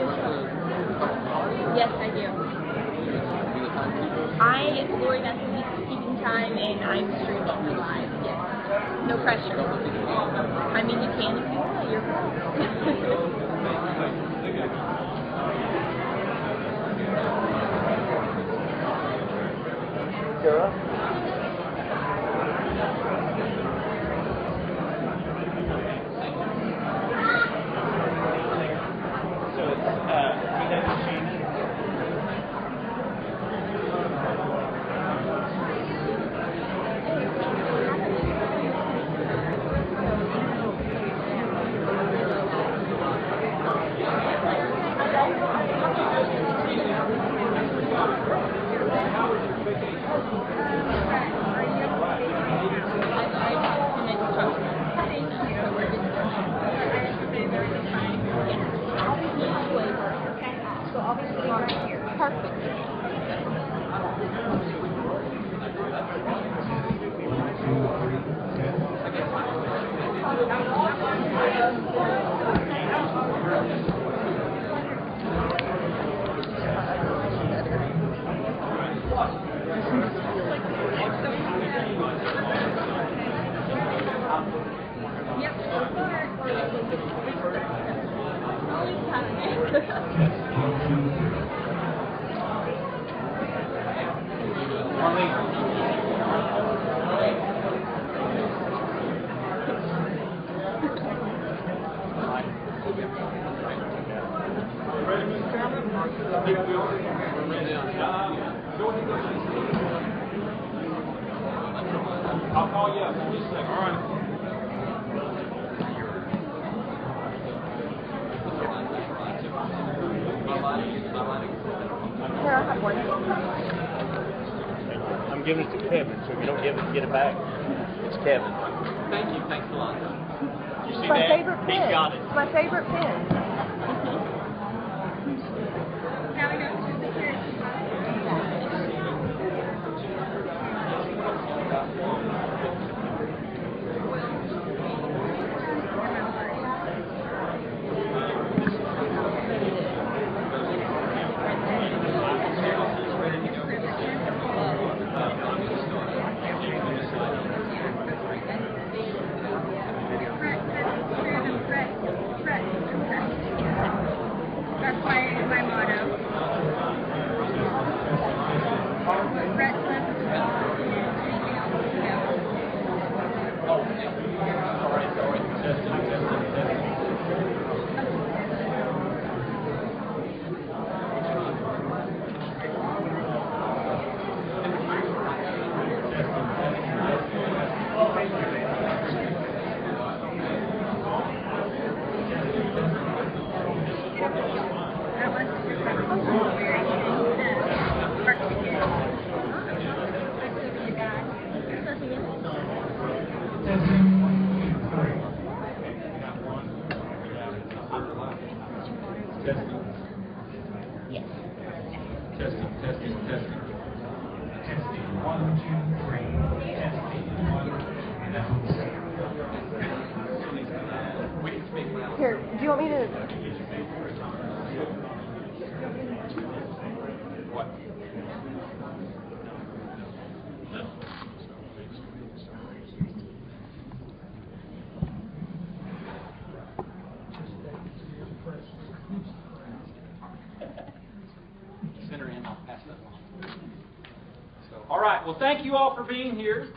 you. Yes, I do. Lori does the keeping time, and I'm streaming the live. Yes. No pressure. I mean, you can if you want. You're Kara? I'll call you up in just a second. All right. I'm giving it to Kevin, so if you don't give it, get it back. It's Kevin. Thank you. Thanks a lot. You see My that? favorite pen. He's got it. My favorite pen. That's my motto. Brett says anything else to do. Yes. Testing, testing, testing. Testing, 1, 2, 3. Testing, 1, We can speak loud. Here, do you want me to? What? Center in, I'll pass that along. So, all right, well, thank you all for being here.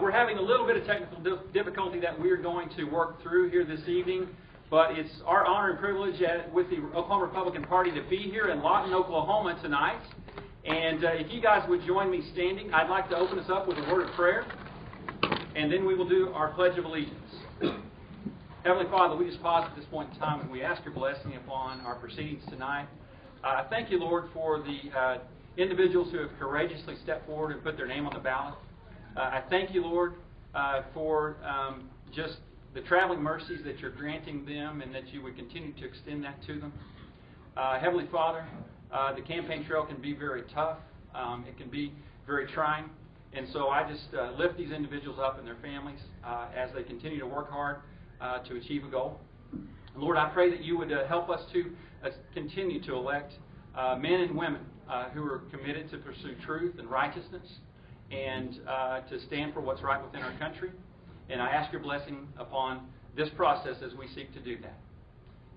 We're having a little bit of technical difficulty that we're going to work through here this evening, but it's our honor and privilege with the Oklahoma Republican Party to be here in Lawton, Oklahoma tonight. And if you guys would join me standing, I'd like to open us up with a word of prayer, and then we will do our Pledge of Allegiance. Heavenly Father, we just pause at this point in time and we ask your blessing upon our proceedings tonight. Thank you, Lord, for the individuals who have courageously stepped forward and put their name on the ballot. I thank you, Lord, for just the traveling mercies that you're granting them and that you would continue to extend that to them. Heavenly Father, the campaign trail can be very tough. It can be very trying. And so I just lift these individuals up and their families as they continue to work hard to achieve a goal. And Lord, I pray that you would help us to continue to elect men and women who are committed to pursue truth and righteousness and to stand for what's right within our country. And I ask your blessing upon this process as we seek to do that.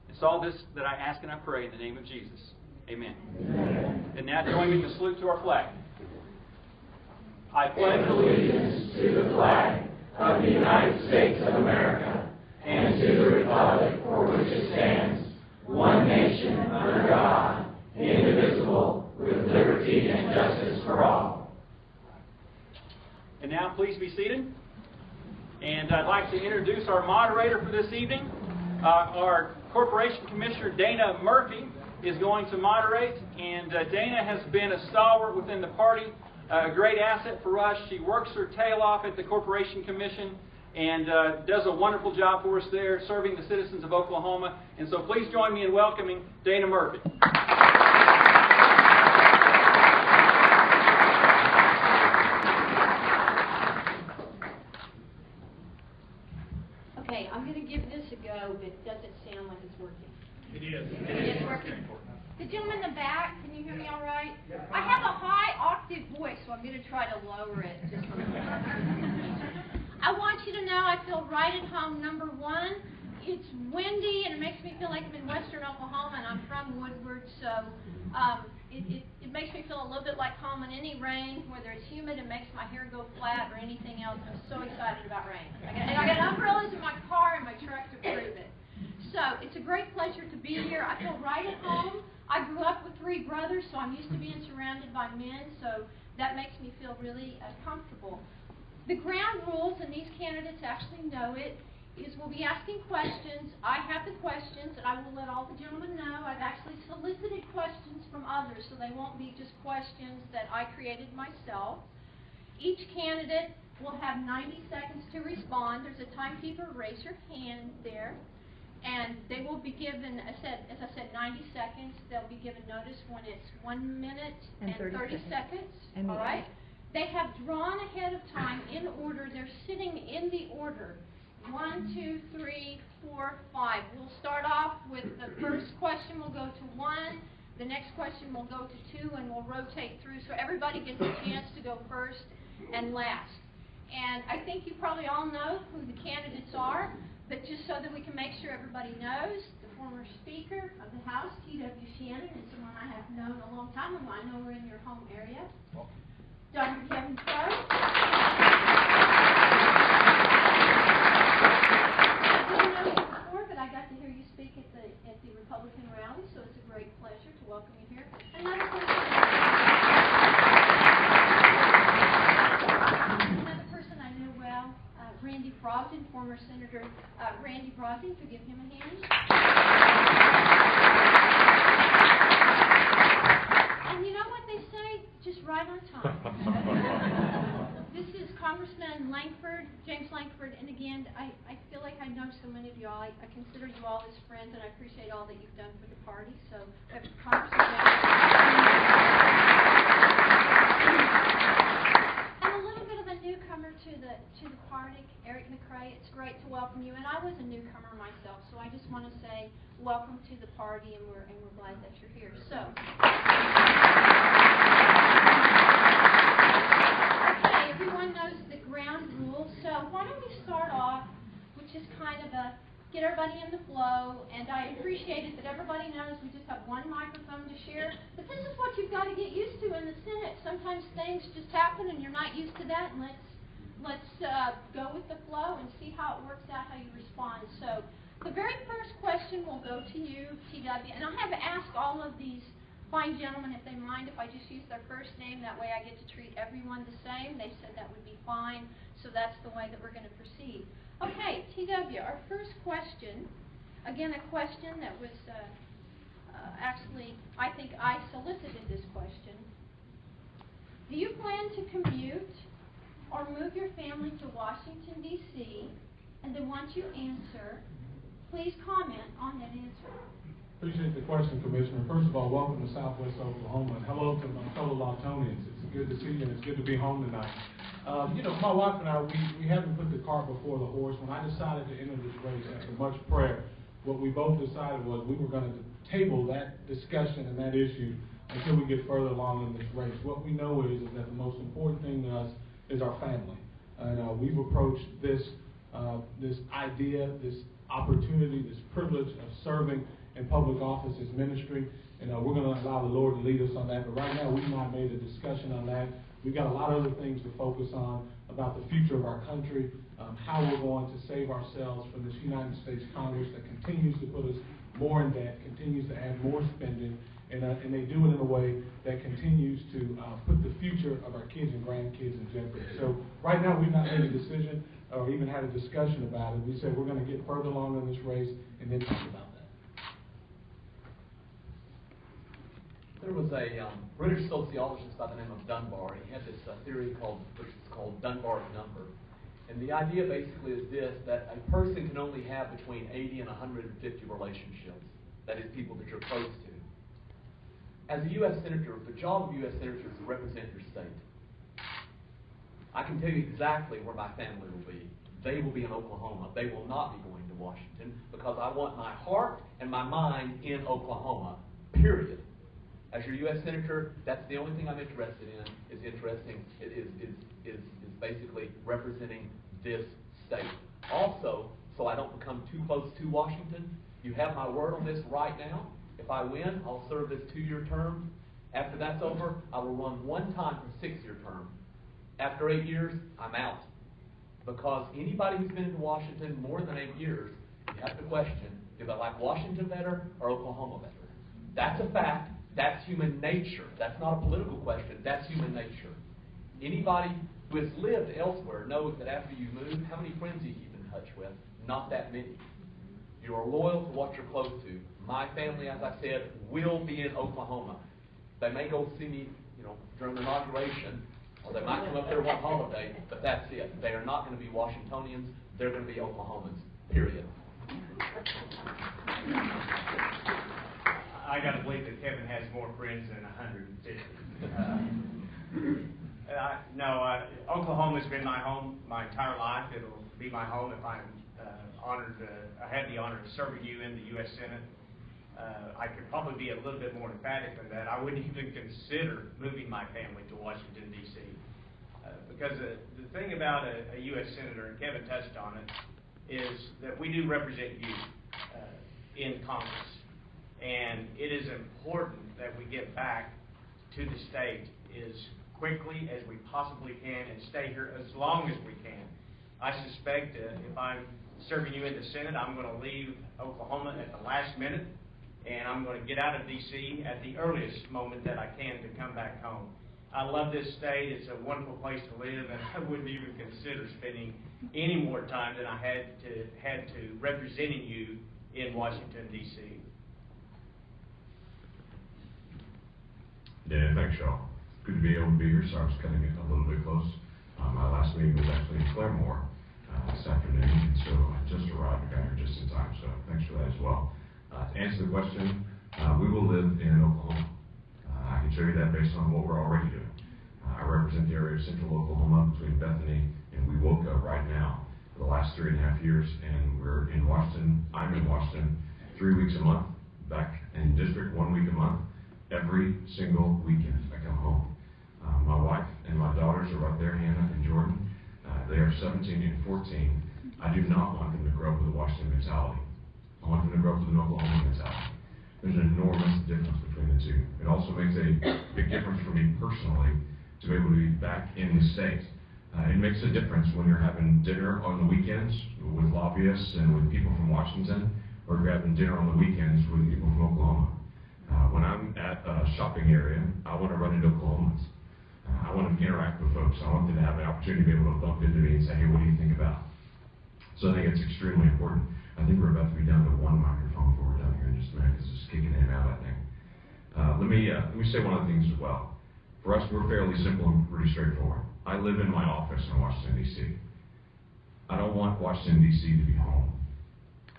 It's all this that I ask and I pray in the name of Jesus. Amen. Amen. And now join me in the salute to our flag. I pledge allegiance to the flag of the United States of America and to the republic for which it stands, one nation under God, indivisible, with liberty and justice for all. And now please be seated. And I'd like to introduce our moderator for this evening. Our Corporation Commissioner, Dana Murphy, is going to moderate. And Dana has been a stalwart within the party, a great asset for us. She works her tail off at the Corporation Commission and does a wonderful job for us there, serving the citizens of Oklahoma. And so please join me in welcoming Dana Murphy. Okay, I'm going to give this a go, but it doesn't sound like it's working. It is. It is working. The gentleman in the back, can you hear me all right? I have a high octave voice, so I'm going to try to lower it just a little bit. I want you to know I feel right at home, number one. It's windy, and it makes me feel like I'm in western Oklahoma, and I'm from Woodward, so it makes me feel a little bit like home in any rain, whether it's humid and makes my hair go flat or anything else. I'm so excited about rain. And I got umbrellas in my car and my truck to prove it. So it's a great pleasure to be here. I feel right at home. I grew up with 3 brothers, so I'm used to being surrounded by men, so that makes me feel really comfortable. The ground rules, and these candidates actually know it, is we'll be asking questions. I have the questions, and I will let all the gentlemen know. I've actually solicited questions from others, so they won't be just questions that I created myself. Each candidate will have 90 seconds to respond. There's a timekeeper. Raise your hand there. And they will be given, as I said, 90 seconds. They'll be given notice when it's 1 minute and 30 seconds. All right? They have drawn ahead of time in order. They're sitting in the order. 1, 2, 3, 4, 5. We'll start off with the first question will go to 1. The next question will go to 2, and we'll rotate through. So everybody gets a chance to go first and last. And I think you probably all know who the candidates are. But just so that we can make sure everybody knows, the former Speaker of the House, T.W. Shannon, is someone I have known a long time, and I know we're in your home area. Dr. Kevin Crowe. I didn't know you before, but I got to hear you speak at the Republican rally, so it's a great pleasure to welcome you here. Another person I know well, Randy Brogdon, former Senator Randy Brogdon. Could give him a hand. And you know what they say? Just right on time. This is Congressman Lankford, James Lankford, and again, I feel like I know so many of you all. I consider you all as friends, and I appreciate all that you've done for the party. So, Congressman newcomer to the party, Eric McCrae. It's great to welcome you, and I was a newcomer myself, so I just want to say welcome to the party, and we're glad that you're here. So, okay, everyone knows the ground rules. So why don't we start off with just kind of a get everybody in the flow, and I appreciate it that everybody knows we just have one microphone to share, but this is what you've got to get used to in the Senate. Sometimes things just happen and you're not used to that, and let's go with the flow and see how it works out, how you respond. So the very first question will go to you, TW, and I have asked all of these fine gentlemen if they mind if I just use their first name, that way I get to treat everyone the same. They said that would be fine, so that's the way that we're going to proceed. Okay, TW, our first question, again a question that was actually, I think I solicited this question. Do you plan to commute or move your family to Washington, D.C.? And then once you answer, please comment on that answer. Appreciate the question, Commissioner. First of all, welcome to Southwest Oklahoma, and hello to my fellow Lawtonians. It's good to see you, and it's good to be home tonight. You know, my wife and I, we haven't put the cart before the horse. When I decided to enter this race, after much prayer, what we both decided was we were going to table that discussion and that issue until we get further along in this race. What we know is that the most important thing to us is our family. And we've approached this idea, this opportunity, this privilege of serving in public office as ministry, and we're going to allow the Lord to lead us on that. But right now, we've not made a discussion on that. We've got a lot of other things to focus on about the future of our country, how we're going to save ourselves from this United States Congress that continues to put us more in debt, continues to add more spending, and they do it in a way that continues to put the future of our kids and grandkids in jeopardy. So right now, we've not made a decision or even had a discussion about it. We said we're going to get further along in this race and then talk about that. There was a British sociologist by the name of Dunbar. He had this theory which is called Dunbar's number. And the idea basically is this, that a person can only have between 80 and 150 relationships. That is, people that you're close to. As a U.S. Senator, the job of U.S. Senator is to represent your state. I can tell you exactly where my family will be. They will be in Oklahoma. They will not be going to Washington because I want my heart and my mind in Oklahoma, period. As your U.S. Senator, that's the only thing I'm interested in, is basically representing this state. Also, so I don't become too close to Washington, you have my word on this right now. If I win, I'll serve this 2-year term. After that's over, I will run one time for a 6-year term. After 8 years, I'm out. Because anybody who's been in Washington more than 8 years, you have to question, do they like Washington better or Oklahoma better? That's a fact. That's human nature. That's not a political question. That's human nature. Anybody who has lived elsewhere knows that after you move, how many friends do you keep in touch with? Not that many. You are loyal to what you're close to. My family, as I said, will be in Oklahoma. They may go see me, during the inauguration, or they might come up there one holiday, but that's it. They are not going to be Washingtonians. They're going to be Oklahomans, period. I got to believe that Kevin has more friends than 150. Oklahoma's been my home my entire life. It'll be my home if I'm honored. I had the honor of serving you in the U.S. Senate. I could probably be a little bit more emphatic than that. I wouldn't even consider moving my family to Washington, D.C. Because the thing about a U.S. Senator, and Kevin touched on it, is that we do represent you in Congress. And it is important that we get back to the state as quickly as we possibly can and stay here as long as we can. I suspect if I'm serving you in the Senate, I'm going to leave Oklahoma at the last minute, and I'm going to get out of D.C. at the earliest moment that I can to come back home. I love this state. It's a wonderful place to live, and I wouldn't even consider spending any more time than I had to representing you in Washington, D.C. Yeah, thanks, y'all. Good to be able to be here. Sorry I was cutting it a little bit close. My last meeting was actually in Claremore this afternoon, and so I just arrived and got here just in time, so thanks for that as well. To answer the question, we will live in Oklahoma. I can show you that based on what we're already doing. I represent the area of central Oklahoma between Bethany and Wewoka right now for the last 3.5 years, and we're in Washington. I'm in Washington 3 weeks a month, back in district 1 week a month. Every single weekend I come home. My wife and my daughters are right there, Hannah and Jordan. They are 17 and 14. I do not want them to grow up with a Washington mentality. I want them to grow up with an Oklahoma mentality. There's an enormous difference between the two. It also makes a big difference for me personally to be able to be back in the state. It makes a difference when you're having dinner on the weekends with lobbyists and with people from Washington, or if you're having dinner on the weekends with people from Oklahoma. When I'm at a shopping area, I want to run into Oklahomans. I want to interact with folks. I want them to have an opportunity to be able to bump into me and say, hey, what do you think about? So I think it's extremely important. I think we're about to be down to one microphone before we're done here in just a minute, because it's kicking in and out, I think. Let me say one other thing as well. For us, we're fairly simple and pretty straightforward. I live in my office in Washington, D.C. I don't want Washington, D.C. to be home.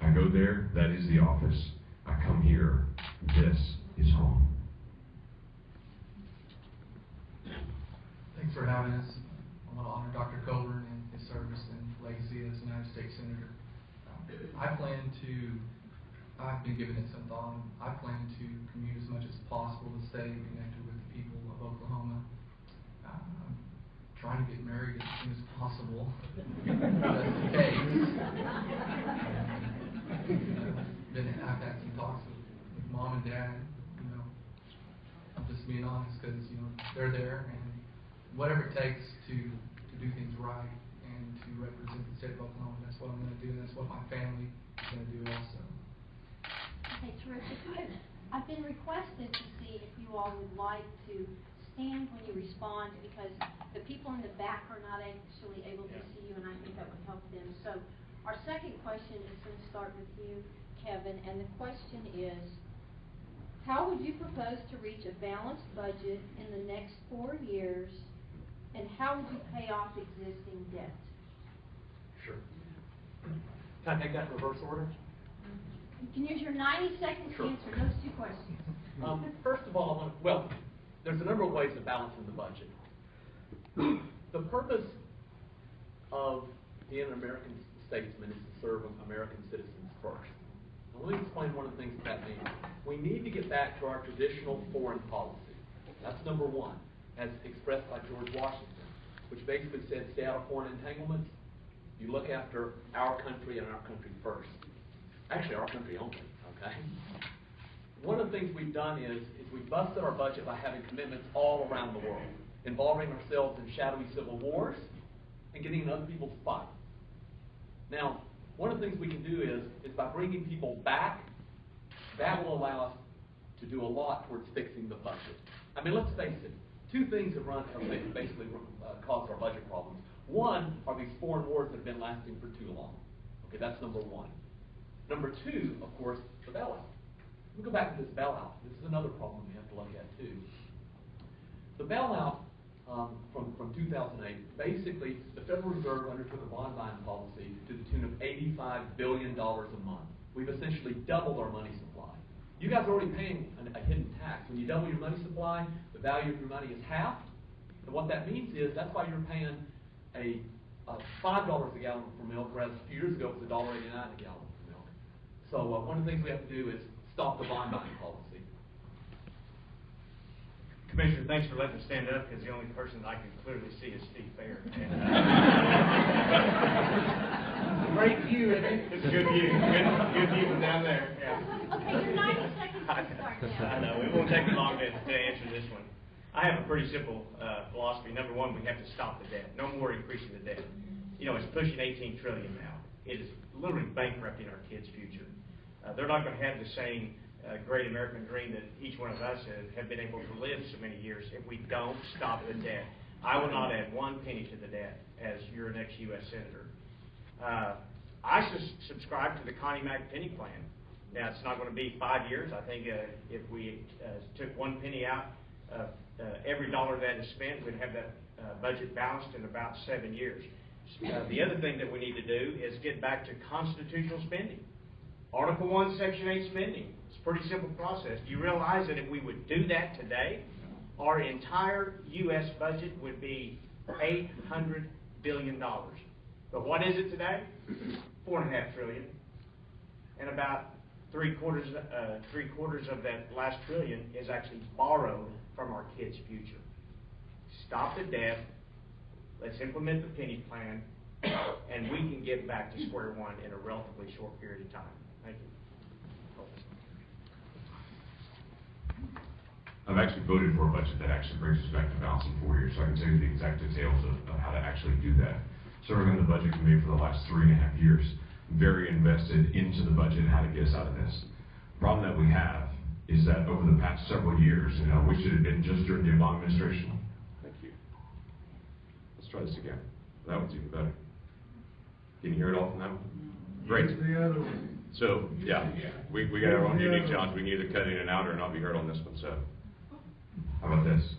I go there, that is the office. I come here, this is home. Thanks for having us. I want to honor Dr. Coburn and his service and legacy as United States Senator. I plan to I've been giving it some thought. I plan to commute as much as possible to stay connected with the people of Oklahoma. I'm trying to get married as soon as possible. That's the case. I've had some talks with mom and dad. You know, I'm just being honest because they're there, and whatever it takes to do things right and to represent the state of Oklahoma, that's what I'm going to do. And that's what my family is going to do also. Okay, terrific. I've been requested to see if you all would like to stand when you respond, because the people in the back are not actually able to see you, and I think that would help them. So our second question is going to start with you, Kevin, and the question is, how would you propose to reach a balanced budget in the next 4 years, and how would you pay off existing debt? Sure. Can I take that in reverse order? You can use your 90 seconds to answer those two questions. First of all, there's a number of ways of balancing the budget. The purpose of being an American statesman is to serve American citizens first. Now, let me explain one of the things that means. We need to get back to our traditional foreign policy. That's number one, as expressed by George Washington, which basically said, stay out of foreign entanglements. You look after our country and our country first. Actually, our country only, okay? One of the things we've done is we've busted our budget by having commitments all around the world, involving ourselves in shadowy civil wars and getting in other people's fight. Now, one of the things we can do is by bringing people back, that will allow us to do a lot towards fixing the budget. I mean, let's face it, two things have basically caused our budget problems. One are these foreign wars that have been lasting for too long. Okay, that's number one. Number two, of course, the bailout. We'll go back to this bailout. This is another problem we have to look at too. The bailout from 2008, basically the Federal Reserve undertook a bond buying policy to the tune of $85 billion a month. We've essentially doubled our money supply. You guys are already paying a hidden tax. When you double your money supply, the value of your money is halved. And what that means is that's why you're paying $5 a gallon for milk, whereas a few years ago it was $1.89 a gallon. So one of the things we have to do is stop the bond buying policy. Commissioner, thanks for letting me stand up, because the only person I can clearly see is Steve Fair. Great view, isn't it? It's a good view. Good view from down there. Yeah. Okay, your 90 seconds to start now. I know. It won't take me long to answer this one. I have a pretty simple philosophy. Number one, we have to stop the debt. No more increasing the debt. You know, it's pushing $18 trillion now. It is literally bankrupting our kids' future. They're not going to have the same great American dream that each one of us have been able to live so many years if we don't stop the debt. I will not add one penny to the debt as your next U.S. Senator. I subscribe to the Connie Mack penny plan. Now, it's not going to be 5 years. I think if we took 1 penny out of every dollar that is spent, we'd have that budget balanced in about 7 years. The other thing that we need to do is get back to constitutional spending. Article 1, Section 8 spending. It's a pretty simple process. Do you realize that if we would do that today, our entire U.S. budget would be $800 billion. But what is it today? $4.5 trillion. And about three quarters of that last trillion is actually borrowed from our kids' future. Stop the debt. Let's implement the penny plan, and we can get back to square one in a relatively short period of time. Thank you. I've actually voted for a budget that actually brings us back to balance in 4 years, so I can tell you the exact details of how to actually do that. Serving on the budget committee for the last 3.5 years, very invested into the budget and how to get us out of this. The problem that we have is that over the past several years, and I wish it had been just during the Obama administration. Thank you. Let's try this again. That one's even better. Can you hear it all from that one? Great. So, yeah, we got our own unique challenge. We can either cut in and out or not be heard on this one. So, how about this?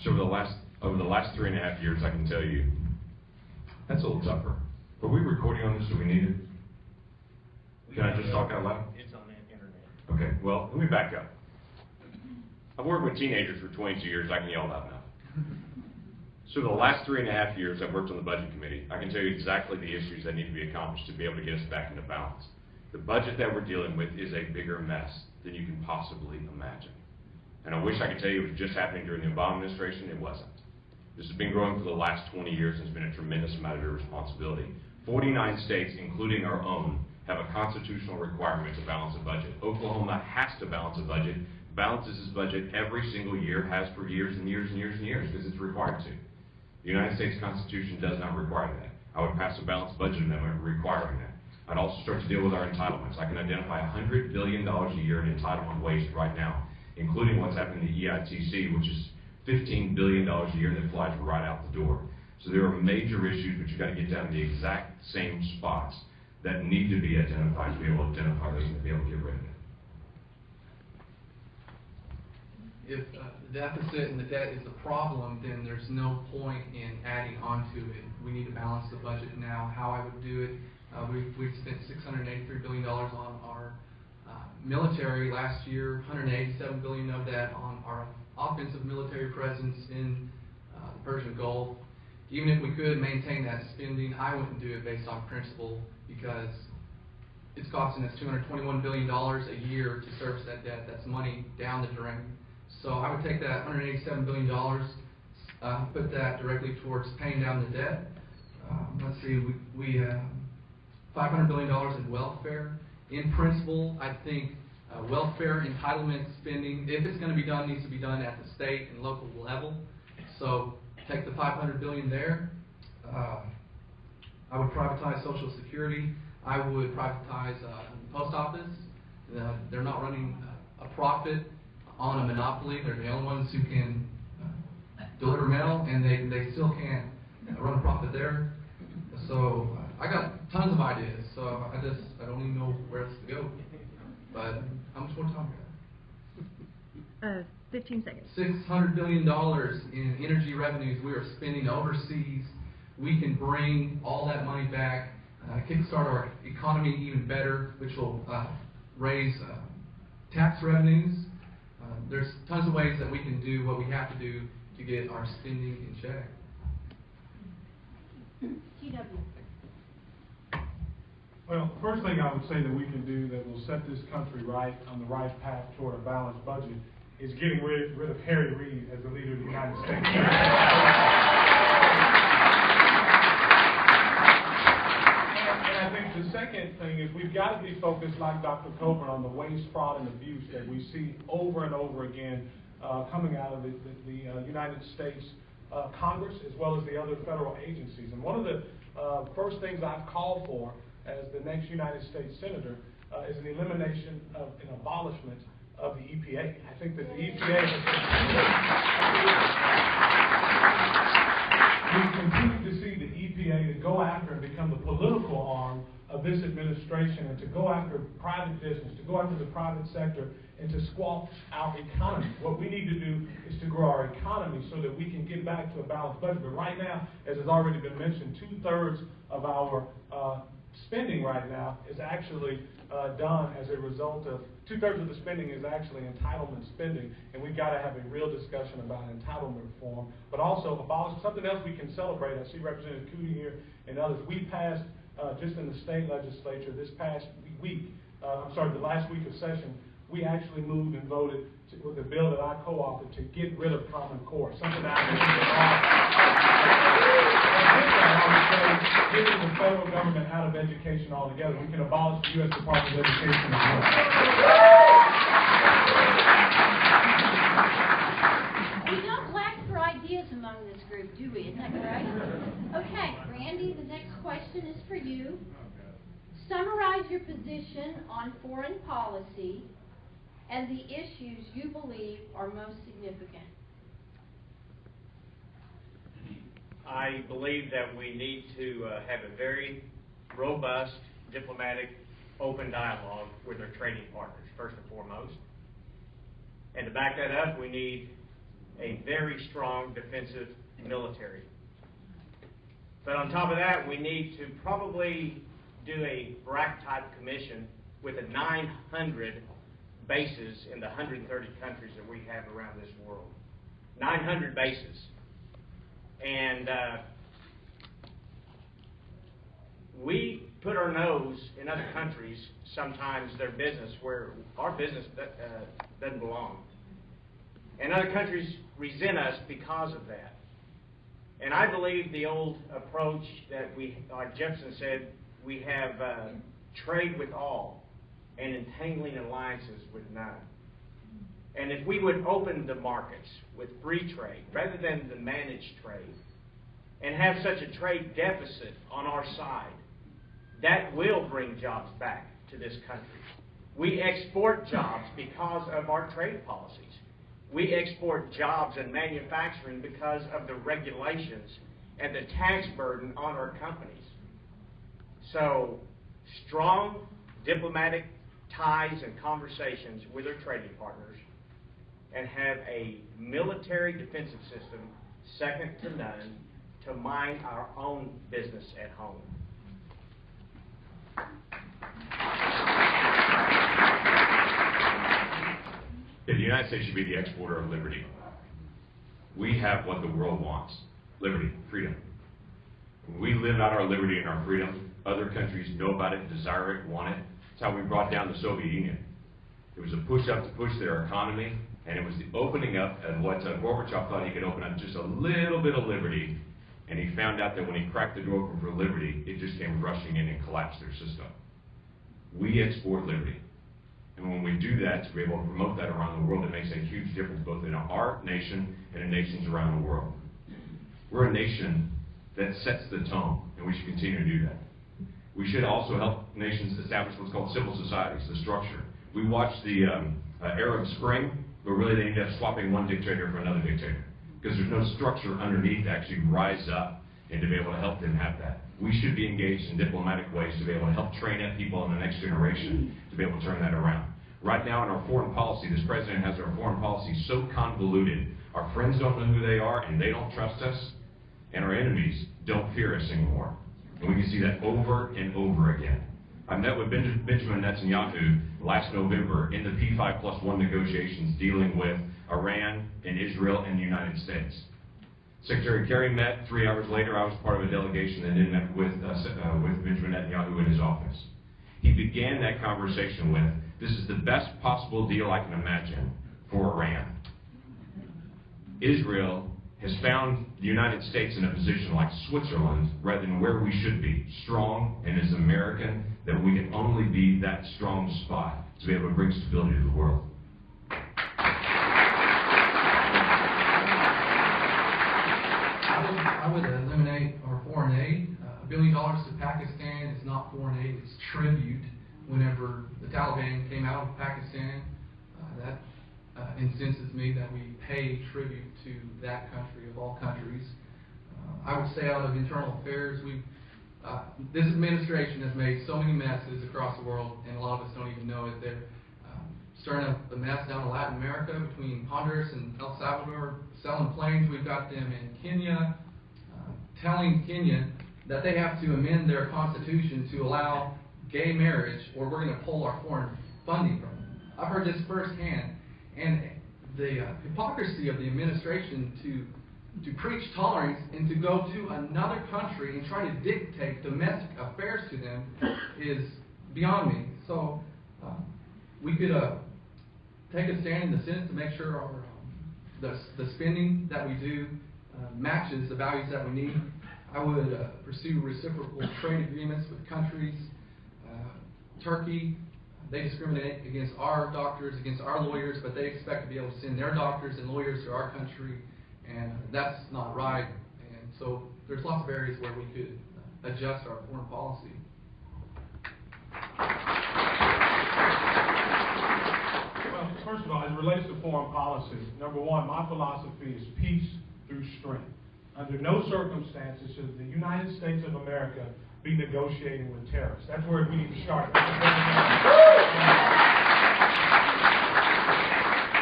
So over the last 3.5 years, I can tell you that's a little tougher. Are we recording on this? Do we need it? Can I just talk out loud? It's on the internet. Okay. Well, let me back up. I've worked with teenagers for 22 years. I can yell loud enough. So the last 3.5 years I've worked on the budget committee, I can tell you exactly the issues that need to be accomplished to be able to get us back into balance. The budget that we're dealing with is a bigger mess than you can possibly imagine. And I wish I could tell you it was just happening during the Obama administration. It wasn't. This has been growing for the last 20 years and has been a tremendous amount of irresponsibility. 49 states, including our own, have a constitutional requirement to balance a budget. Oklahoma has to balance a budget, balances its budget every single year, has for years and years and years and years, because it's required to. The United States Constitution does not require that. I would pass a balanced budget amendment requiring that. I'd also start to deal with our entitlements. I can identify $100 billion a year in entitlement waste right now, including what's happening to EITC, which is $15 billion a year that flies right out the door. So there are major issues, but you've got to get down to the exact same spots that need to be identified to be able to identify those and to be able to get rid of it. If the deficit and the debt is the problem, then there's no point in adding on to it. We need to balance the budget now. How I would do it, we've spent $683 billion on our military last year, $187 billion of that on our offensive military presence in the Persian Gulf. Even if we could maintain that spending, I wouldn't do it based on principle, because it's costing us $221 billion a year to service that debt. That's money down the drain. So I would take that $187 billion, put that directly towards paying down the debt. Let's see, we have $500 billion in welfare. In principle, I think welfare entitlement spending, if it's going to be done, needs to be done at the state and local level. So take the $500 billion there. I would privatize Social Security. I would privatize the post office. They're not running a profit on a monopoly. They're the only ones who can deliver mail, and they still can't run a profit there. So I got tons of ideas. So I don't even know where else to go. But how much more time we got? 15 seconds. $600 billion in energy revenues we are spending overseas. We can bring all that money back, kickstart our economy even better, which will raise tax revenues. There's tons of ways that we can do what we have to do to get our spending in check. Well, the first thing I would say that we can do that will set this country right on the right path toward a balanced budget is getting rid of Harry Reid as the leader of the United States. And I think the second thing is we've got to be focused, like Dr. Coburn, on the waste, fraud, and abuse that we see over and over again coming out of the United States Congress, as well as the other federal agencies. And one of the first things I've called for as the next United States Senator is an elimination of an abolishment of the EPA. I think that the EPA we continue to see the EPA to go after and become the political arm of this administration, and to go after private business, to go after the private sector, and to squelch our economy. What we need to do is to grow our economy so that we can get back to a balanced budget. But right now, as has already been mentioned, 2/3 of our spending right now is actually done as a result of, 2/3 of the spending is actually entitlement spending, and we've got to have a real discussion about entitlement reform, but also abolish something else we can celebrate. I see Representative Cootie here and others. We passed, just in the state legislature this past week, the last week of session, we actually moved and voted with a bill that I co-authored to get rid of Common Core, something that I think getting the federal government out of education altogether. We can abolish the U.S. Department of Education as well. We don't lack for ideas among this group, do we? Isn't that correct? Okay, Randy, the next question is for you. Summarize your position on foreign policy and the issues you believe are most significant. I believe that we need to have a very robust, diplomatic, open dialogue with our trading partners, first and foremost. And to back that up, we need a very strong defensive military. But on top of that, we need to probably do a BRAC-type commission with 900 bases in the 130 countries that we have around this world. 900 bases. And we put our nose in other countries, sometimes their business, where our business doesn't belong. And other countries resent us because of that. And I believe the old approach that we, like Jefferson said, we have trade with all and entangling alliances with none. And if we would open the markets with free trade rather than the managed trade and have such a trade deficit on our side, that will bring jobs back to this country. We export jobs because of our trade policies. We export jobs and manufacturing because of the regulations and the tax burden on our companies. So, strong diplomatic ties and conversations with our trading partners, and have a military defensive system second to none to mind our own business at home. The United States should be the exporter of liberty. We have what the world wants: liberty, freedom. When we live out our liberty and our freedom, other countries know about it, desire it, want it. It's how we brought down the Soviet Union. It was a push-up to push their economy, and it was the opening up of what Gorbachev thought he could open up just a little bit of liberty, and he found out that when he cracked the door open for liberty, it just came rushing in and collapsed their system. We export liberty. And when we do that, to be able to promote that around the world, it makes a huge difference both in our nation and in nations around the world. We're a nation that sets the tone, and we should continue to do that. We should also help nations establish what's called civil societies, the structure. We watched the Arab Spring, but really they ended up swapping one dictator for another dictator, because there's no structure underneath to actually rise up and to be able to help them have that. We should be engaged in diplomatic ways to be able to help train up people in the next generation to be able to turn that around. Right now in our foreign policy, this president has our foreign policy so convoluted, our friends don't know who they are and they don't trust us, and our enemies don't fear us anymore. And we can see that over and over again. I met with Benjamin Netanyahu last November in the P5+1 negotiations dealing with Iran and Israel and the United States. Secretary Kerry met. 3 hours later, I was part of a delegation that then met with Benjamin Netanyahu in his office. He began that conversation with, "This is the best possible deal I can imagine for Iran." Israel has found the United States in a position like Switzerland rather than where we should be, strong, and as American, that we can only be that strong spot to be able to bring stability to the world. I would eliminate our foreign aid. $1 billion to Pakistan is not foreign aid, it's tribute. Whenever the Taliban came out of Pakistan, that incenses me that we pay tribute to that country of all countries. I would say out of internal affairs, this administration has made so many messes across the world, and a lot of us don't even know it. They're stirring up a mess down in Latin America between Honduras and El Salvador, selling planes. We've got them in Kenya, telling Kenya that they have to amend their constitution to allow gay marriage, or we're going to pull our foreign funding from them. I've heard this firsthand, and the hypocrisy of the administration to preach tolerance and to go to another country and try to dictate domestic affairs to them is beyond me. So we could take a stand in the Senate to make sure our the spending that we do matches the values that we need. I would pursue reciprocal trade agreements with countries. Turkey, they discriminate against our doctors, against our lawyers, but they expect to be able to send their doctors and lawyers to our country, and that's not right. And so there's lots of areas where we could adjust our foreign policy. Well, first of all, as it relates to foreign policy, number one, my philosophy is peace through strength. Under no circumstances should the United States of America be negotiating with terrorists. That's where we need to start.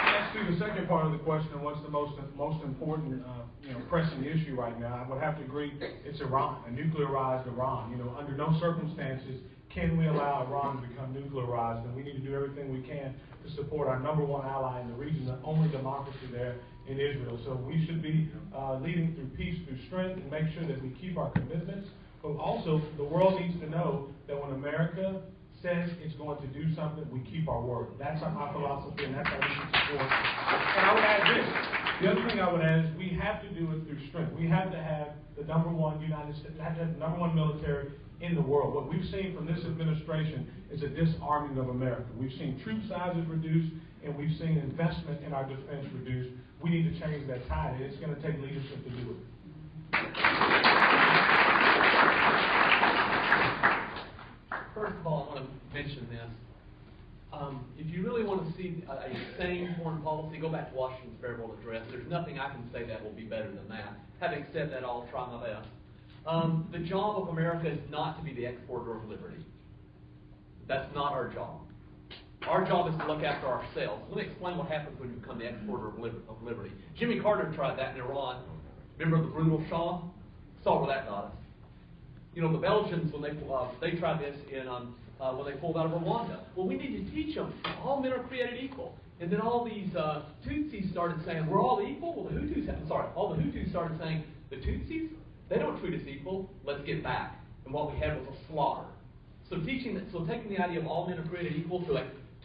As to the second part of the question, what's the most important, pressing issue right now? I would have to agree it's Iran, a nuclearized Iran. Under no circumstances can we allow Iran to become nuclearized? And we need to do everything we can to support our #1 ally in the region, the only democracy there in Israel. So we should be leading through peace, through strength, and make sure that we keep our commitments. But also, the world needs to know that when America says it's going to do something, we keep our word. That's my philosophy, and that's how we should support. And I would add this. The other thing I would add is we have to do it through strength. We have to have the #1 United States, have to have the #1 military in the world. What we've seen from this administration is a disarming of America. We've seen troop sizes reduced, and we've seen investment in our defense reduced. We need to change that tide, and it's going to take leadership to do it. First of all, I want to mention this. If you really want to see a sane foreign policy, go back to Washington's farewell address. There's nothing I can say that will be better than that. Having said that, I'll try my best. The job of America is not to be the exporter of liberty. That's not our job. Our job is to look after ourselves. Let me explain what happens when you become the exporter of liberty. Jimmy Carter tried that in Iran. Remember the brutal Shah? Saw where that got us. You know, the Belgians, when they tried this in when they pulled out of Rwanda. Well, we need to teach them all men are created equal. And then all these Tutsis started saying we're all equal. Well, all the Hutus started saying the Tutsis, they don't treat us equal. Let's get back. And what we had was a slaughter. So taking the idea of all men are created equal to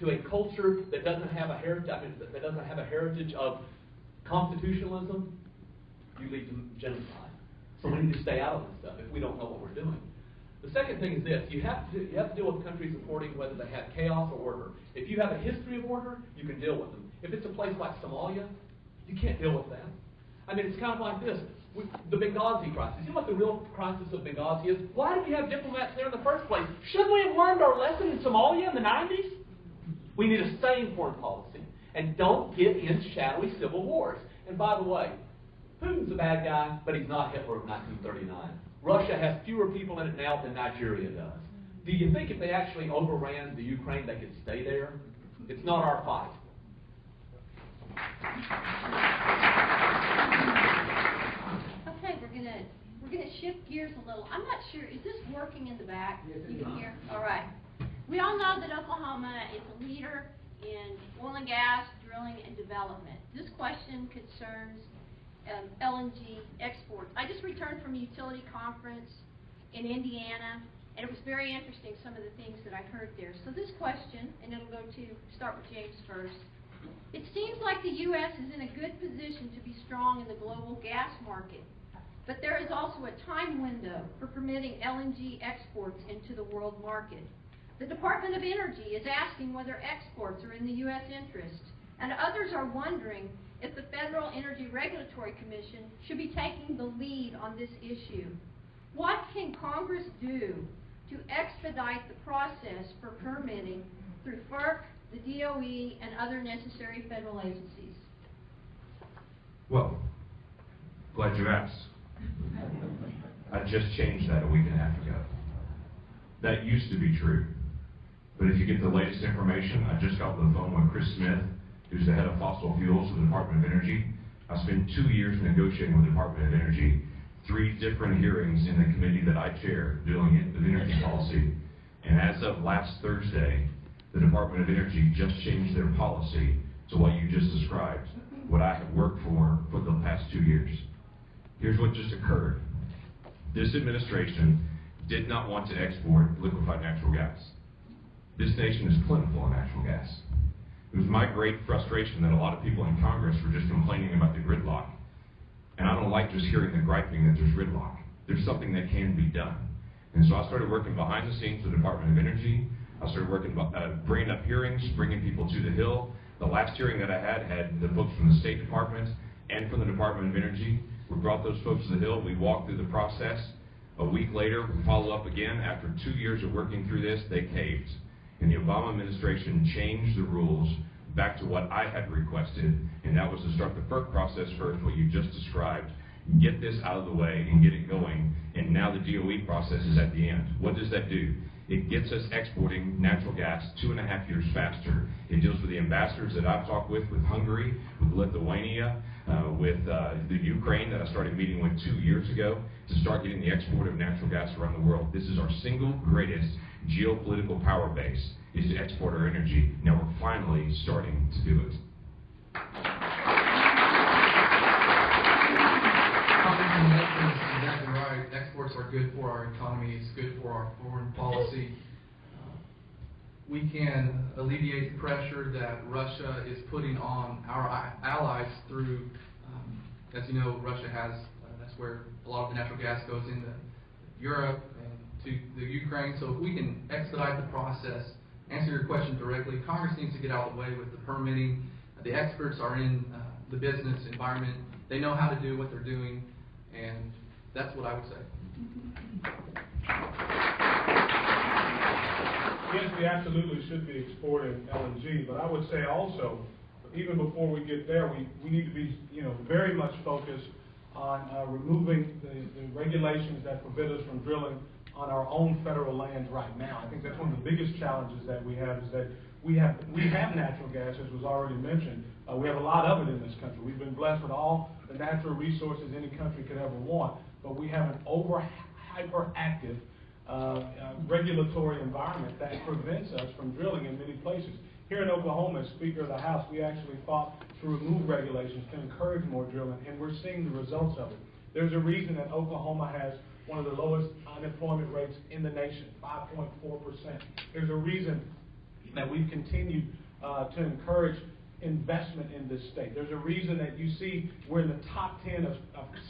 a culture that doesn't have a heritage of constitutionalism, you lead to genocide. So we need to stay out of this stuff if we don't know what we're doing. The second thing is this: you have to deal with countries according whether they have chaos or order. If you have a history of order, you can deal with them. If it's a place like Somalia, you can't deal with that. I mean, it's kind of like this. The Benghazi crisis. You know what the real crisis of Benghazi is? Why do we have diplomats there in the first place? Shouldn't we have learned our lesson in Somalia in the 90s? We need a sane foreign policy. And don't get in shadowy civil wars. And by the way, Putin's a bad guy, but he's not Hitler of 1939. Russia has fewer people in it now than Nigeria does. Do you think if they actually overran the Ukraine, they could stay there? It's not our fight. Okay, we're gonna shift gears a little. I'm not sure, is this working in the back? You can hear? All right. We all know that Oklahoma is a leader in oil and gas drilling and development. This question concerns LNG exports. I just returned from a utility conference in Indiana, and it was very interesting, some of the things that I heard there. So this question, and it'll start with James first. It seems like the U.S. is in a good position to be strong in the global gas market, but there is also a time window for permitting LNG exports into the world market. The Department of Energy is asking whether exports are in the U.S. interest, and others are wondering if the Federal Energy Regulatory Commission should be taking the lead on this issue. What can Congress do to expedite the process for permitting through FERC, the DOE, and other necessary federal agencies? Well, glad you asked. I just changed that a week and a half ago. That used to be true. But if you get the latest information, I just got on the phone with Chris Smith, who's the head of fossil fuels for the Department of Energy. I spent 2 years negotiating with the Department of Energy, 3 different hearings in the committee that I chair dealing with energy policy. And as of last Thursday, the Department of Energy just changed their policy to what you just described, what I have worked for the past 2 years. Here's what just occurred. This administration did not want to export liquefied natural gas. This nation is plentiful in natural gas. It was my great frustration that a lot of people in Congress were just complaining about the gridlock. And I don't like just hearing the griping that there's gridlock. There's something that can be done. And so I started working behind the scenes with the Department of Energy. I started working, bringing up hearings, bringing people to the Hill. The last hearing that I had the folks from the State Department and from the Department of Energy. We brought those folks to the Hill. We walked through the process. A week later, we follow up again. After 2 years of working through this, they caved. And the Obama administration changed the rules back to what I had requested, and that was to start the FERC process first, what you just described, get this out of the way and get it going, and now the DOE process is at the end. What does that do? It gets us exporting natural gas 2.5 years faster. It deals with the ambassadors that I've talked with Hungary, with Lithuania, with the Ukraine that I started meeting with 2 years ago to start getting the export of natural gas around the world. This is our single greatest geopolitical power base is to export our energy. Now we're finally starting to do it. Congressman Lawton is exactly right. Exports are good for our economy. It's good for our foreign policy. We can alleviate the pressure that Russia is putting on our allies through, as you know, Russia has, that's where a lot of the natural gas goes into Europe and to the Ukraine. So if we can expedite the process, answer your question directly, Congress needs to get out of the way with the permitting. The experts are in the business environment. They know how to do what they're doing, and that's what I would say. Yes, we absolutely should be exporting LNG, but I would say also, even before we get there, we need to be, very much focused on removing the regulations that forbid us from drilling on our own federal lands right now. I think that's one of the biggest challenges that we have, is that we have natural gas, as was already mentioned. We have a lot of it in this country. We've been blessed with all the natural resources any country could ever want, but we have an hyperactive regulatory environment that prevents us from drilling in many places. Here in Oklahoma, as Speaker of the House, we actually fought to remove regulations to encourage more drilling, and we're seeing the results of it. There's a reason that Oklahoma has one of the lowest unemployment rates in the nation, 5.4%. There's a reason that we've continued to encourage investment in this state. There's a reason that you see we're in the top 10 of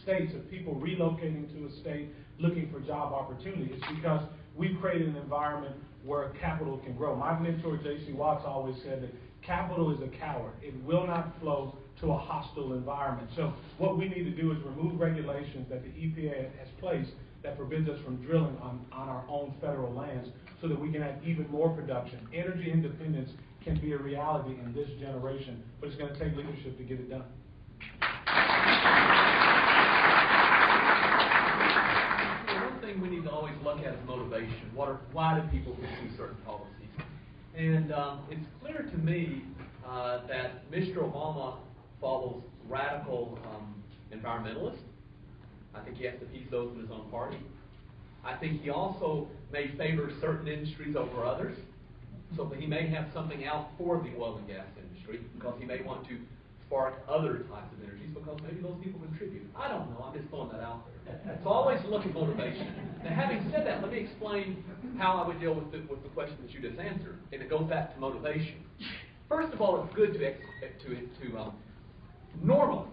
states of people relocating to a state looking for job opportunity. It's because we've created an environment where capital can grow. My mentor, J.C. Watts, always said that capital is a coward. It will not flow to a hostile environment. So what we need to do is remove regulations that the EPA has placed that forbids us from drilling on our own federal lands, so that we can have even more production. Energy independence can be a reality in this generation, but it's going to take leadership to get it done. One thing we need to always look at is motivation. Why do people pursue certain policies? And it's clear to me that Mr. Obama follows radical environmentalists. I think he has to appease those in his own party. I think he also may favor certain industries over others. So that he may have something out for the oil and gas industry, because he may want to spark other types of energies, because maybe those people contribute. I don't know. I'm just throwing that out there. So always look at motivation. Now, having said that, let me explain how I would deal with the question that you just answered, and it goes back to motivation. First of all, it's good to normally,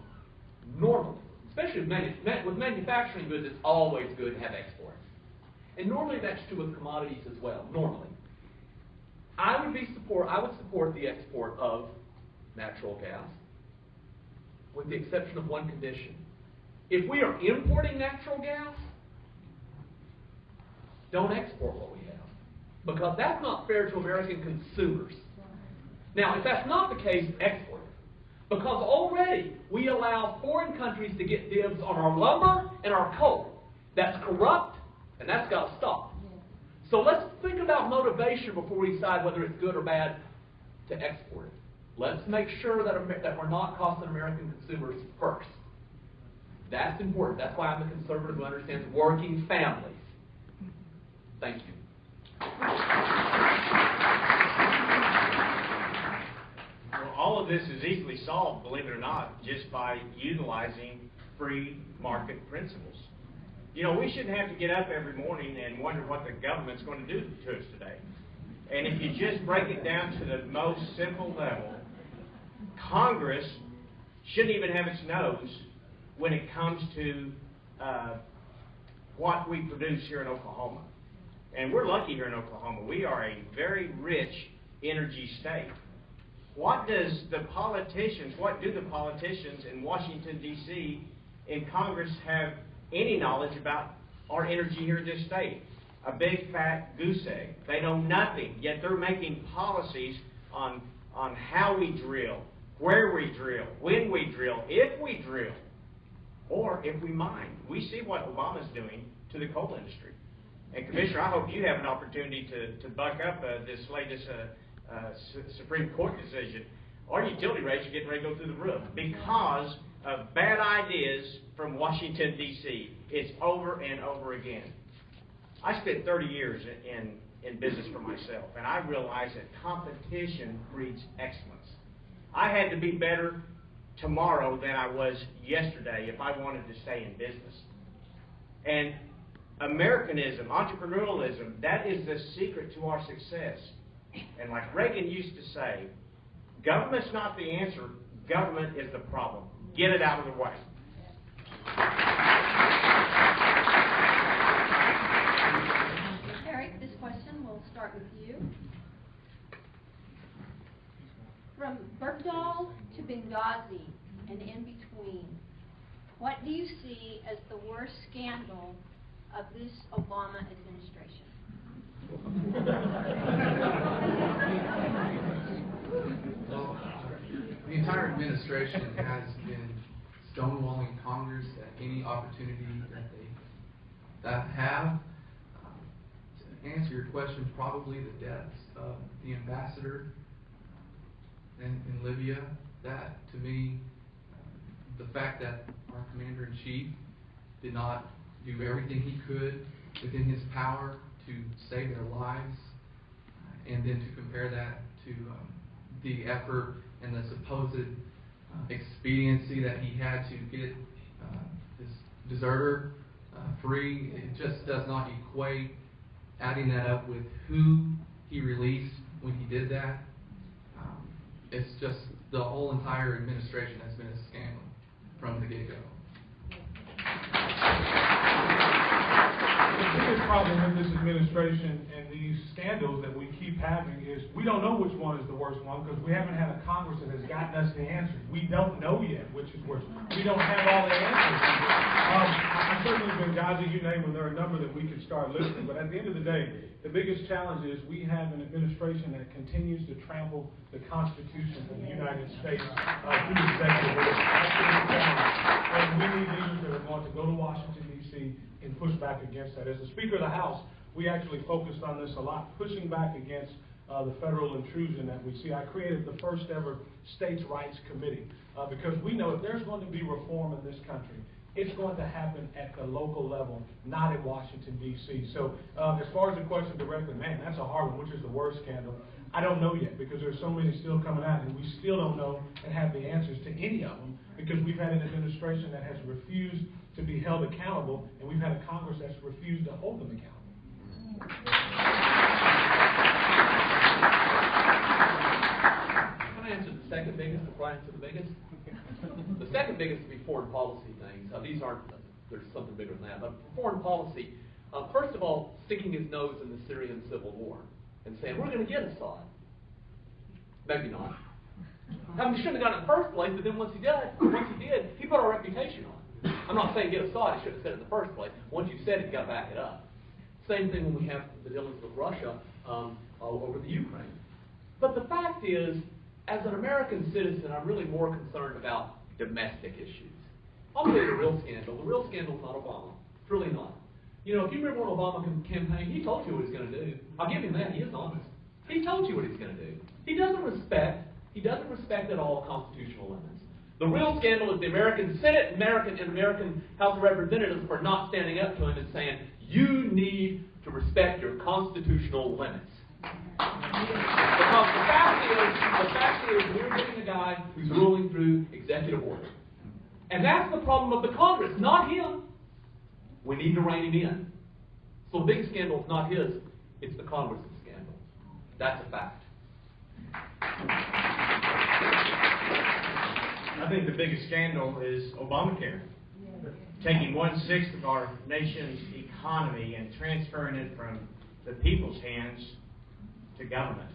especially with manufacturing goods, it's always good to have exports. And normally that's true with commodities as well, normally. I would support the export of natural gas, with the exception of one condition. If we are importing natural gas, don't export what we have, because that's not fair to American consumers. Now, if that's not the case, export it, because already we allow foreign countries to get dibs on our lumber and our coal. That's corrupt, and that's got to stop. So let's think about motivation before we decide whether it's good or bad to export it. Let's make sure that we're not costing American consumers first. That's important. That's why I'm a conservative who understands working families. Thank you. Well, all of this is easily solved, believe it or not, just by utilizing free market principles. We shouldn't have to get up every morning and wonder what the government's going to do to us today. And if you just break it down to the most simple level, Congress shouldn't even have its nose when it comes to what we produce here in Oklahoma. And we're lucky here in Oklahoma. We are a very rich energy state. What do the politicians in Washington, D.C., in Congress have any knowledge about our energy here in this state? A big fat goose egg. They know nothing, yet they're making policies on how we drill, where we drill, when we drill, if we drill, or if we mine. We see what Obama's doing to the coal industry. And Commissioner, I hope you have an opportunity to buck up this latest Supreme Court decision. Our utility rates are getting ready to go through the roof because of bad ideas from Washington, D.C. It's over and over again. I spent 30 years in in business for myself, and I realized that competition breeds excellence. I had to be better tomorrow than I was yesterday if I wanted to stay in business. And Americanism, entrepreneurialism, that is the secret to our success. And like Reagan used to say, government's not the answer, government is the problem. Get it out of the way. Eric, this question will start with you. From Bergdahl to Benghazi and in between, what do you see as the worst scandal of this Obama administration? Well, the entire administration has been stonewalling Congress at any opportunity that have. To answer your question, probably the deaths of the ambassador in Libya. That, to me, the fact that our commander-in-chief did not do everything he could within his power to save their lives, and then to compare that to the effort and the supposed expediency that he had to get this deserter free, it just does not equate. Adding that up with who he released when he did that, it's just the whole entire administration has been a scandal from the get-go. The biggest problem with this administration and these scandals that we keep having is we don't know which one is the worst one because we haven't had a Congress that has gotten us the answers. We don't know yet which is worse. We don't have all the answers. I certainly Benghazi, you name them, there are a number that we could start listing, but at the end of the day, the biggest challenge is we have an administration that continues to trample the Constitution of the United States through the executive order. That's the big challenge. And we need leaders that are going to go to Washington, D.C. and push back against that. As the Speaker of the House, we actually focused on this a lot, pushing back against the federal intrusion that we see. I created the first ever States' Rights Committee because we know if there's going to be reform in this country, it's going to happen at the local level, not in Washington, D.C. So as far as the question directly, man, that's a hard one. Which is the worst scandal? I don't know yet because there's so many still coming out, and we still don't know and have the answers to any of them because we've had an administration that has refused to be held accountable, and we've had a Congress that's refused to hold them accountable. Can I answer the second biggest before I answer the biggest? The second biggest would be foreign policy things. These aren't, there's something bigger than that. But for foreign policy, first of all, sticking his nose in the Syrian civil war and saying, we're going to get Assad. Maybe not. I mean, he shouldn't have done it in the first place, but then once he did, he put our reputation on. I'm not saying get Assad, he should have said it in the first place. Once you said it, you got to back it up. Same thing when we have the dealings with Russia over the Ukraine. But the fact is, as an American citizen, I'm really more concerned about domestic issues. I'll tell you the real scandal. The real scandal is not Obama. It's really not. You know, if you remember when Obama campaigned, he told you what he's going to do. I'll give him that. He is honest. He told you what he's going to do. He doesn't respect at all constitutional limits. The real scandal is the American Senate, American House of Representatives for not standing up to him and saying, you need to respect your constitutional limits. Because the fact is, we're getting a guy who's ruling through executive order. And that's the problem of the Congress, not him. We need to rein him in. So the big scandal is not his, it's the Congress's scandal. That's a fact. I think the biggest scandal is Obamacare. Taking 1/6 of our nation's economy and transferring it from the people's hands to government.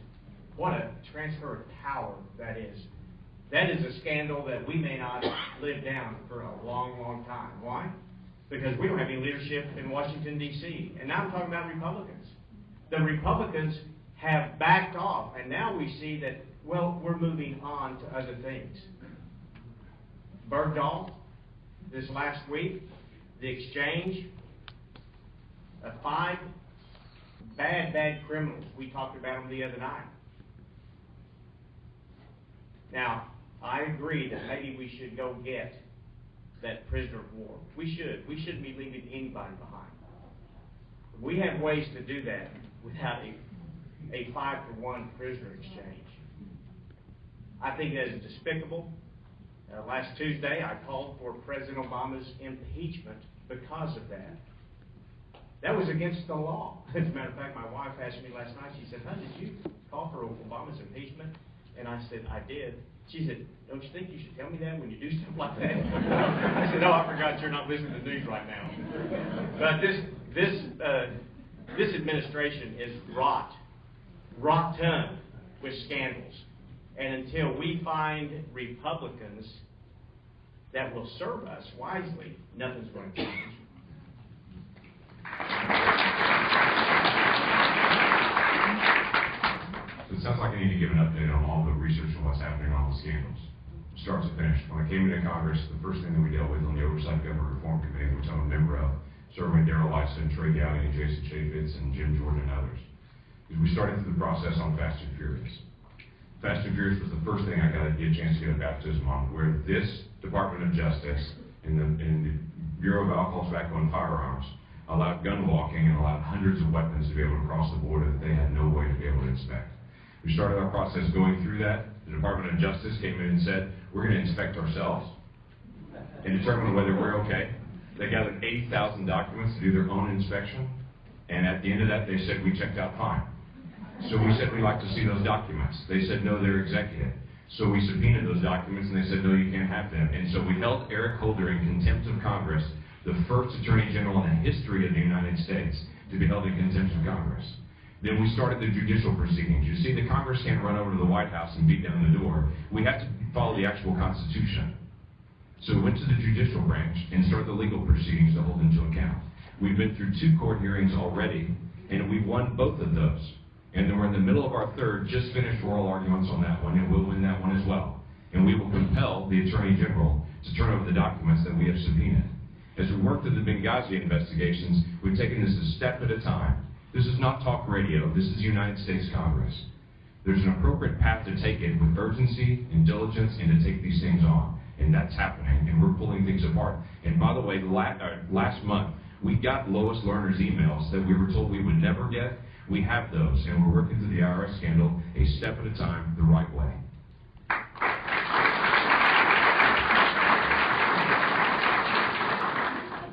What a transfer of power that is. That is a scandal that we may not live down for a long, long time. Why? Because we don't have any leadership in Washington, D.C. And now I'm talking about Republicans. The Republicans have backed off, and now we see that, well, we're moving on to other things. Bergdahl, this last week, the exchange of 5 bad criminals. We talked about them the other night. Now, I agree that maybe we should go get that prisoner of war. We should. We shouldn't be leaving anybody behind. We have ways to do that. without a 5-for-1 prisoner exchange. I think that is despicable. Last Tuesday, I called for President Obama's impeachment because of that. That was against the law. As a matter of fact, my wife asked me last night, she said, "Huh, did you call for Obama's impeachment?" And I said, "I did." She said, "Don't you think you should tell me that when you do stuff like that?" I said, "Oh, I forgot you're not listening to the news right now." But this administration is rotten with scandals. And until we find Republicans that will serve us wisely, nothing's going to change. So it sounds like I need to give an update on all the research and what's happening on the scandals. Start to finish. When I came into Congress, the first thing that we dealt with on the Oversight Government Reform Committee, which I'm a member of, serving with Darrell Lyson, Trey Gowdy, and Jason Chaffetz, and Jim Jordan, and others, is we started through the process on Fast and Furious. Fast and Furious was the first thing I got a chance to get a baptism on, where this Department of Justice and the Bureau of Alcohol, Tobacco, and Firearms allowed gun walking and allowed hundreds of weapons to be able to cross the border that they had no way to be able to inspect. We started our process going through that. The Department of Justice came in and said, "We're going to inspect ourselves and determine whether we're okay." They gathered 80,000 documents to do their own inspection, and at the end of that, they said we checked out fine. So we said we'd like to see those documents. They said no, they're executive. So we subpoenaed those documents, and they said no, you can't have them. And so we held Eric Holder in contempt of Congress, the first Attorney General in the history of the United States to be held in contempt of Congress. Then we started the judicial proceedings. You see, the Congress can't run over to the White House and beat down the door. We have to follow the actual Constitution. So we went to the judicial branch and started the legal proceedings to hold them to account. We've been through 2 court hearings already, and we won both of those. And then we're in the middle of our third, just finished oral arguments on that one, and we'll win that one as well. And we will compel the Attorney General to turn over the documents that we have subpoenaed. As we work through the Benghazi investigations, we've taken this a step at a time. This is not talk radio. This is the United States Congress. There's an appropriate path to take it with urgency and diligence and to take these things on. And that's happening, and we're pulling things apart. And by the way, last month, we got Lois Lerner's emails that we were told we would never get. We have those, and we're working through the IRS scandal a step at a time, the right way.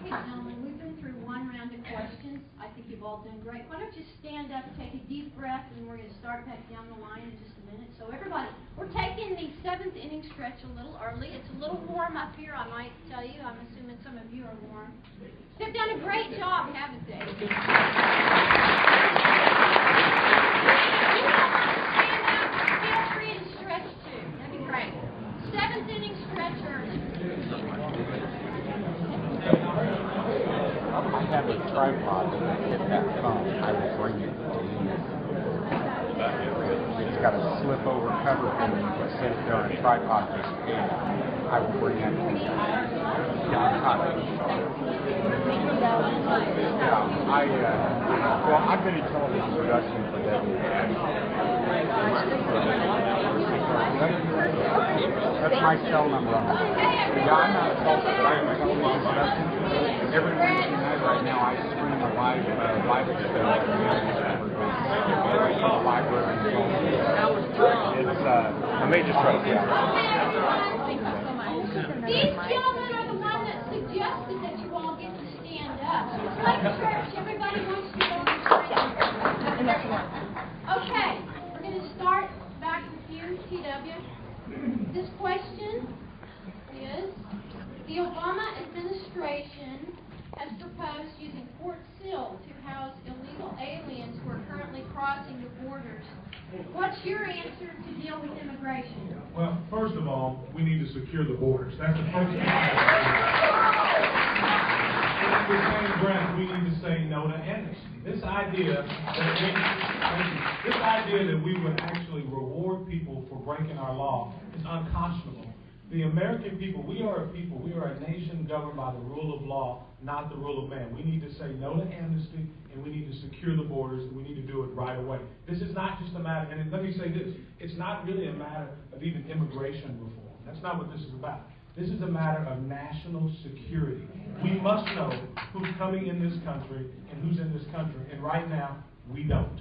Okay, gentlemen, we've been through one round of questions. I think you've all done great. Why don't you stand up, take a deep breath, and we're going to start back down the line in just a minute. So everybody, we're taking the 7th inning stretch a little early. It's a little warm up here, I might tell you. I'm assuming some of you are warm. They've done a great job, haven't they? Feel free to stretch too. That'd be great. 7th inning stretch early. I have a tripod that I hit that phone. I will bring it to you. It's got a slip over cover thing you can sit there on a tripod with a stand. I will bring that to you. Well, I've been in television production for decades. That's my cell number on it. Yeah, I'm not a culprit, but I'm a television production. Every Wednesday night right now, I stream a live show at the library. It's a major stroke. These gentlemen are the ones that suggested that you all get to stand up. It's like church. Everybody wants to go to church. Okay, we're going to start back with you, TW. This question is, the Obama administration has proposed using Fort Sill to house illegal aliens who are currently crossing the borders. What's your answer to deal with immigration? Well, first of all, we need to secure the borders. That's the first thing. In the same breath, we need to say no to amnesty. This idea that we would actually reward people for breaking our law is unconscionable. The American people, we are a nation governed by the rule of law, not the rule of man. We need to say no to amnesty, and we need to secure the borders, and we need to do it right away. This is not just a matter, and let me say this, it's not really a matter of even immigration reform. That's not what this is about. This is a matter of national security. We must know who's coming in this country and who's in this country. And right now, We don't.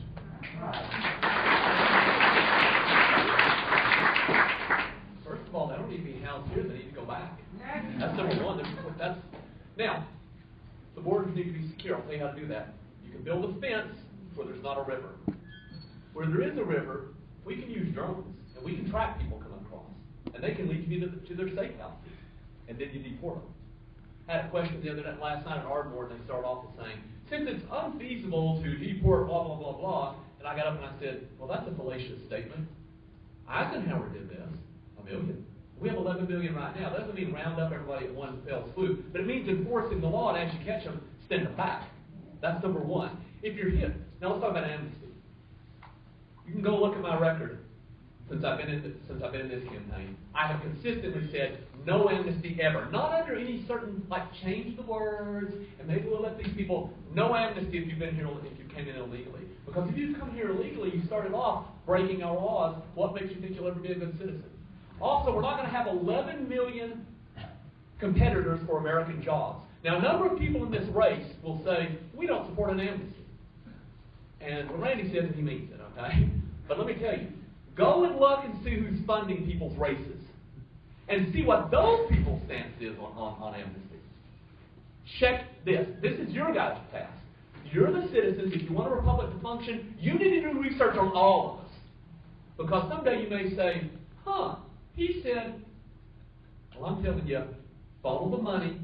First of all, they don't need to be housed here. They need to go back. That's number one. Now, the borders need to be secure. I'll tell you how to do that. You can build a fence where there's not a river. Where there is a river, we can use drones, and we can track people coming across. And they can lead you to their safe houses, and then you deport them. I had a question last night at our board, and they started off with saying, since it's unfeasible to deport blah, blah, blah, blah, and I got up and I said, well, that's a fallacious statement. Eisenhower did this, 1 million. We have 11 million right now. That doesn't mean round up everybody at one fell swoop, but it means enforcing the law, and as you catch them, send them back. That's number one. If you're hit, now let's talk about amnesty. You can go look at my record since I've been in this campaign. I have consistently said no amnesty ever. Not under any certain, like, change the words, and maybe we'll let these people, no amnesty if you've been here, if you came in illegally. Because if you come here illegally, you started off breaking our laws, what makes you think you'll ever be a good citizen? Also, we're not going to have 11 million competitors for American jobs. Now, a number of people in this race will say, we don't support an amnesty. And when Randy says it, he means it, okay? But let me tell you, go and look and see who's funding people's races. And see what those people's stance is on amnesty. Check this. This is your guys' task. You're the citizens. If you want a republic to function, you need to do research on all of us. Because someday you may say, huh, he said, well, I'm telling you, follow the money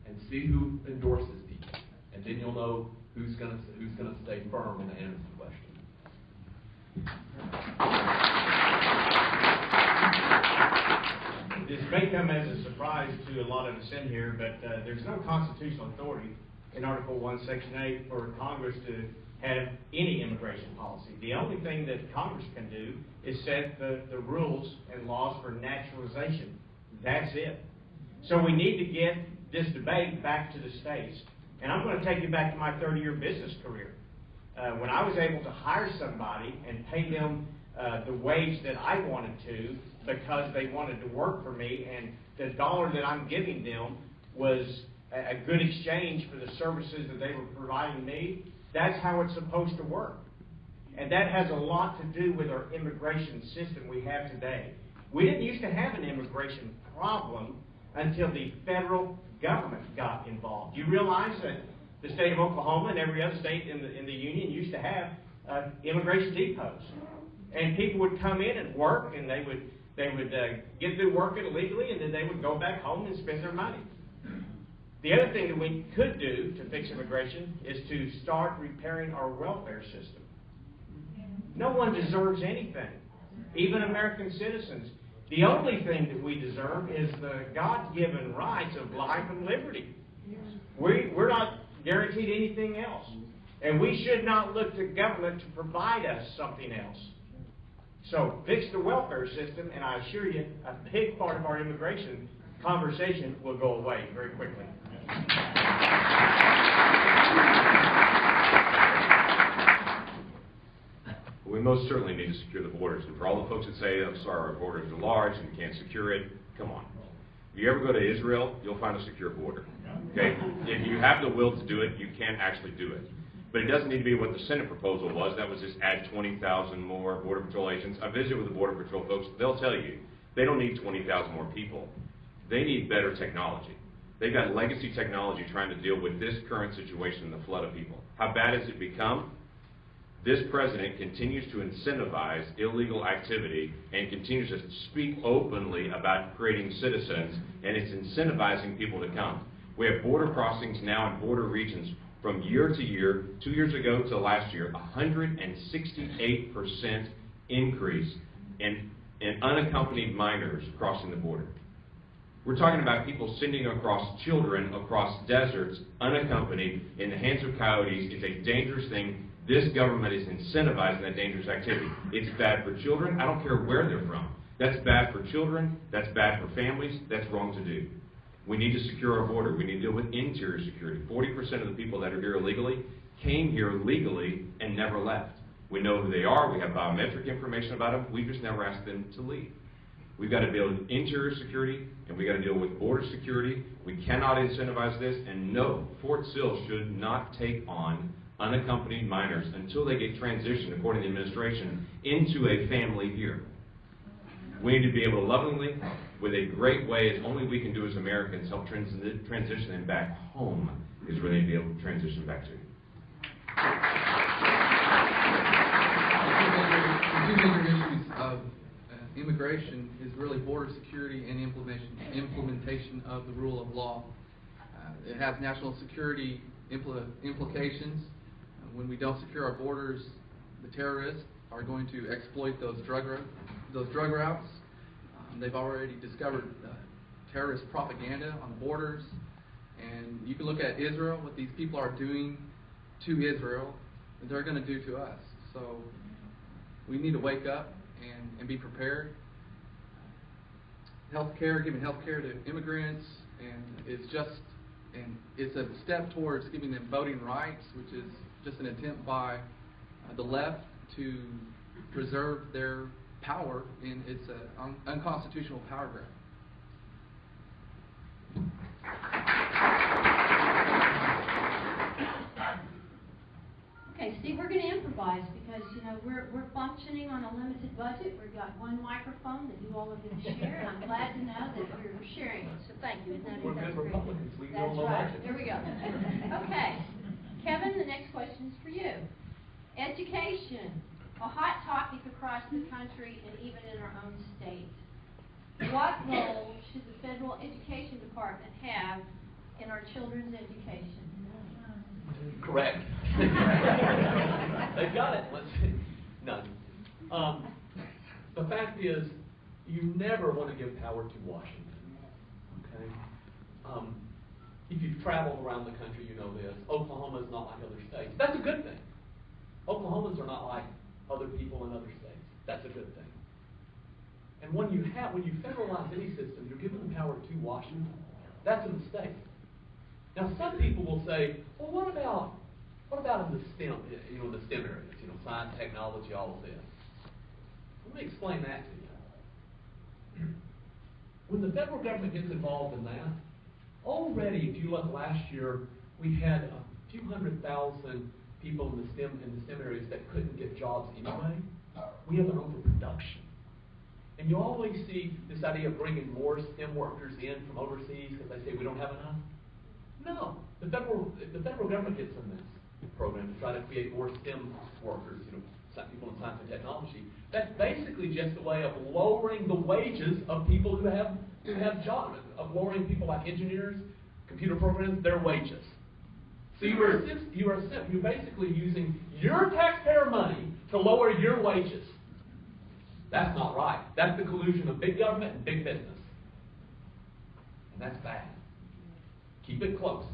and see who endorses people. And then you'll know who's going to stay firm in the amnesty question. This may come as a surprise to a lot of us in here, but there's no constitutional authority in Article 1, Section 8 for Congress to have any immigration policy. The only thing that Congress can do is set the rules and laws for naturalization. That's it. So we need to get this debate back to the states. And I'm going to take you back to my 30-year business career. When I was able to hire somebody and pay them the wage that I wanted to because they wanted to work for me, and the dollar that I'm giving them was a good exchange for the services that they were providing me, that's how it's supposed to work. And that has a lot to do with our immigration system we have today. We didn't used to have an immigration problem until the federal government got involved. You realize that the state of Oklahoma and every other state in the union used to have immigration depots. And people would come in and work, and they would get through working illegally, and then they would go back home and spend their money. The other thing that we could do to fix immigration is to start repairing our welfare system. No one deserves anything, even American citizens. The only thing that we deserve is the God-given rights of life and liberty. We're not guaranteed anything else. And we should not look to government to provide us something else. So fix the welfare system, and I assure you, a big part of our immigration conversation will go away very quickly. We most certainly need to secure the borders. And for all the folks that say, I'm sorry, our borders are large and we can't secure it, come on. If you ever go to Israel, you'll find a secure border. Okay? If you have the will to do it, you can actually do it. But it doesn't need to be what the Senate proposal was. That was just add 20,000 more Border Patrol agents. I visited with the Border Patrol folks. They'll tell you, they don't need 20,000 more people. They need better technology. They've got legacy technology trying to deal with this current situation and the flood of people. How bad has it become? This president continues to incentivize illegal activity and continues to speak openly about creating citizens, and it's incentivizing people to come. We have border crossings now in border regions from year to year, 2 years ago to last year, 168% increase in unaccompanied minors crossing the border. We're talking about people sending across children across deserts, unaccompanied, in the hands of coyotes. It's a dangerous thing. This government is incentivizing that dangerous activity. It's bad for children. I don't care where they're from. That's bad for children. That's bad for families. That's wrong to do. We need to secure our border. We need to deal with interior security. 40% of the people that are here illegally came here legally and never left. We know who they are. We have biometric information about them. We just never asked them to leave. We've got to deal with interior security, and we've got to deal with border security. We cannot incentivize this, and no, Fort Sill should not take on unaccompanied minors until they get transitioned, according to the administration, into a family here. We need to be able to lovingly, with a great way, as only we can do as Americans, help transition them back home, is where they need to be able to transition back to. The two major issues of immigration is really border security and implementation of the rule of law. It has national security implications. When we don't secure our borders, the terrorists are going to exploit those drug routes. They've already discovered terrorist propaganda on the borders, and you can look at Israel, what these people are doing to Israel, that they're going to do to us. So we need to wake up and be prepared. Healthcare, giving healthcare to immigrants, and it's a step towards giving them voting rights, which is just an attempt by the left to preserve their power, and it's an unconstitutional power grab. Okay, Steve, we're going to improvise because, you know, we're functioning on a limited budget. We've got one microphone that you all are going to share, and I'm glad to know that we're sharing it. So thank you. Isn't that We're good great? Republicans. We That's know right. budget. There we go. Okay. Kevin, the next question is for you. Education, a hot topic across the country and even in our own state. What role should the federal education department have in our children's education? Correct. They've got it. None. The fact is, you never want to give power to Washington. Okay? If you've traveled around the country, you know this. Oklahoma is not like other states. That's a good thing. Oklahomans are not like other people in other states. That's a good thing. And when you federalize any system, you're giving the power to Washington. That's a mistake. Now, some people will say, well, what about in the STEM, the STEM areas, science, technology, all of this? Let me explain that to you. When the federal government gets involved in that, already, if you look last year, we had a few 100,000 people in the STEM areas that couldn't get jobs anyway. We have an overproduction. And you always see this idea of bringing more STEM workers in from overseas because they say we don't have enough. No, the federal government gets in this program to try to create more STEM workers, people in science and technology. That's basically just a way of lowering the wages of people who have jobs, of lowering people like engineers, computer programs, their wages. So you're basically using your taxpayer money to lower your wages. That's not right. That's the collusion of big government and big business. And that's bad. Keep it close.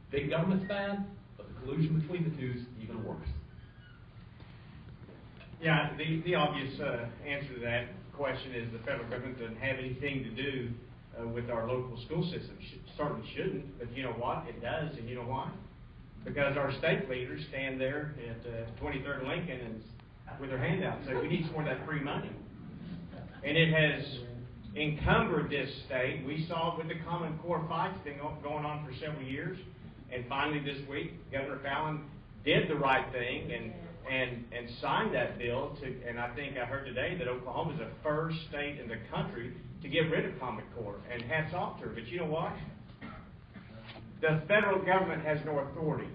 Big government's bad, but the collusion between the two is even worse. Yeah, the obvious answer to that question is the federal government doesn't have anything to do with our local school system. Certainly shouldn't, but you know what? It does, and you know why? Because our state leaders stand there at 23rd and Lincoln and with their hand out and say, we need some more of that free money. And it has encumbered this state. We saw it with the Common Core fights been going on for several years. And finally this week, Governor Fallon did the right thing and signed that bill. And I think I heard today that Oklahoma is the first state in the country to get rid of Common Core. And hats off to her. But you know what? The federal government has no authority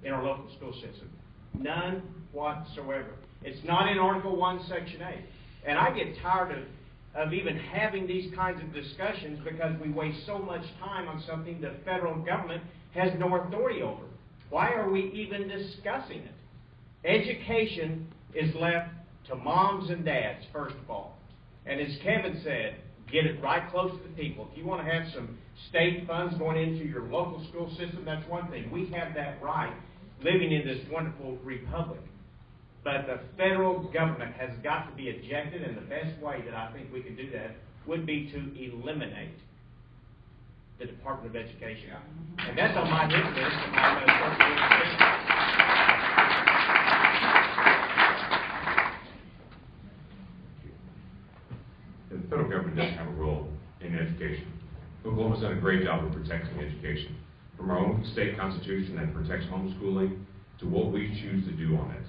in our local school system. None whatsoever. It's not in Article 1, Section 8. And I get tired of even having these kinds of discussions because we waste so much time on something the federal government has no authority over. Why are we even discussing it? Education is left to moms and dads, first of all. And as Kevin said, get it right close to the people. If you want to have some state funds going into your local school system, that's one thing. We have that right living in this wonderful republic. But the federal government has got to be ejected, and the best way that I think we can do that would be to eliminate the Department of Education. And that's on my hit list. And I'm the federal government doesn't have a role in education. Oklahoma's done a great job of protecting education. From our own state constitution that protects homeschooling, to what we choose to do on this.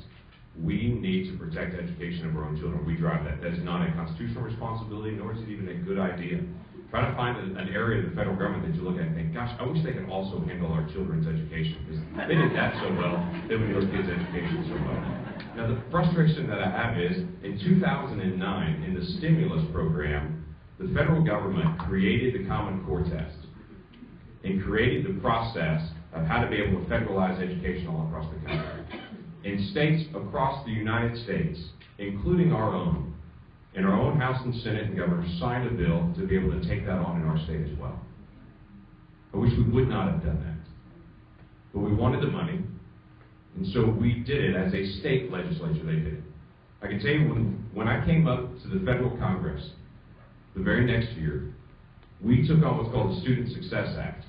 We need to protect education of our own children. We drive that. That is not a constitutional responsibility, nor is it even a good idea. Try to find an area of the federal government that you look at and think, gosh, I wish they could also handle our children's education, because they did that so well, they would do those kids' education so well. Now, the frustration that I have is, in 2009, in the stimulus program, the federal government created the Common Core test and created the process of how to be able to federalize education all across the country. In states across the United States, including our own, and our own House and Senate and Governor signed a bill to be able to take that on in our state as well. I wish we would not have done that. But we wanted the money, and so we did it as a state legislature. They did it. I can tell you, when I came up to the federal Congress the very next year, we took on what's called the Student Success Act,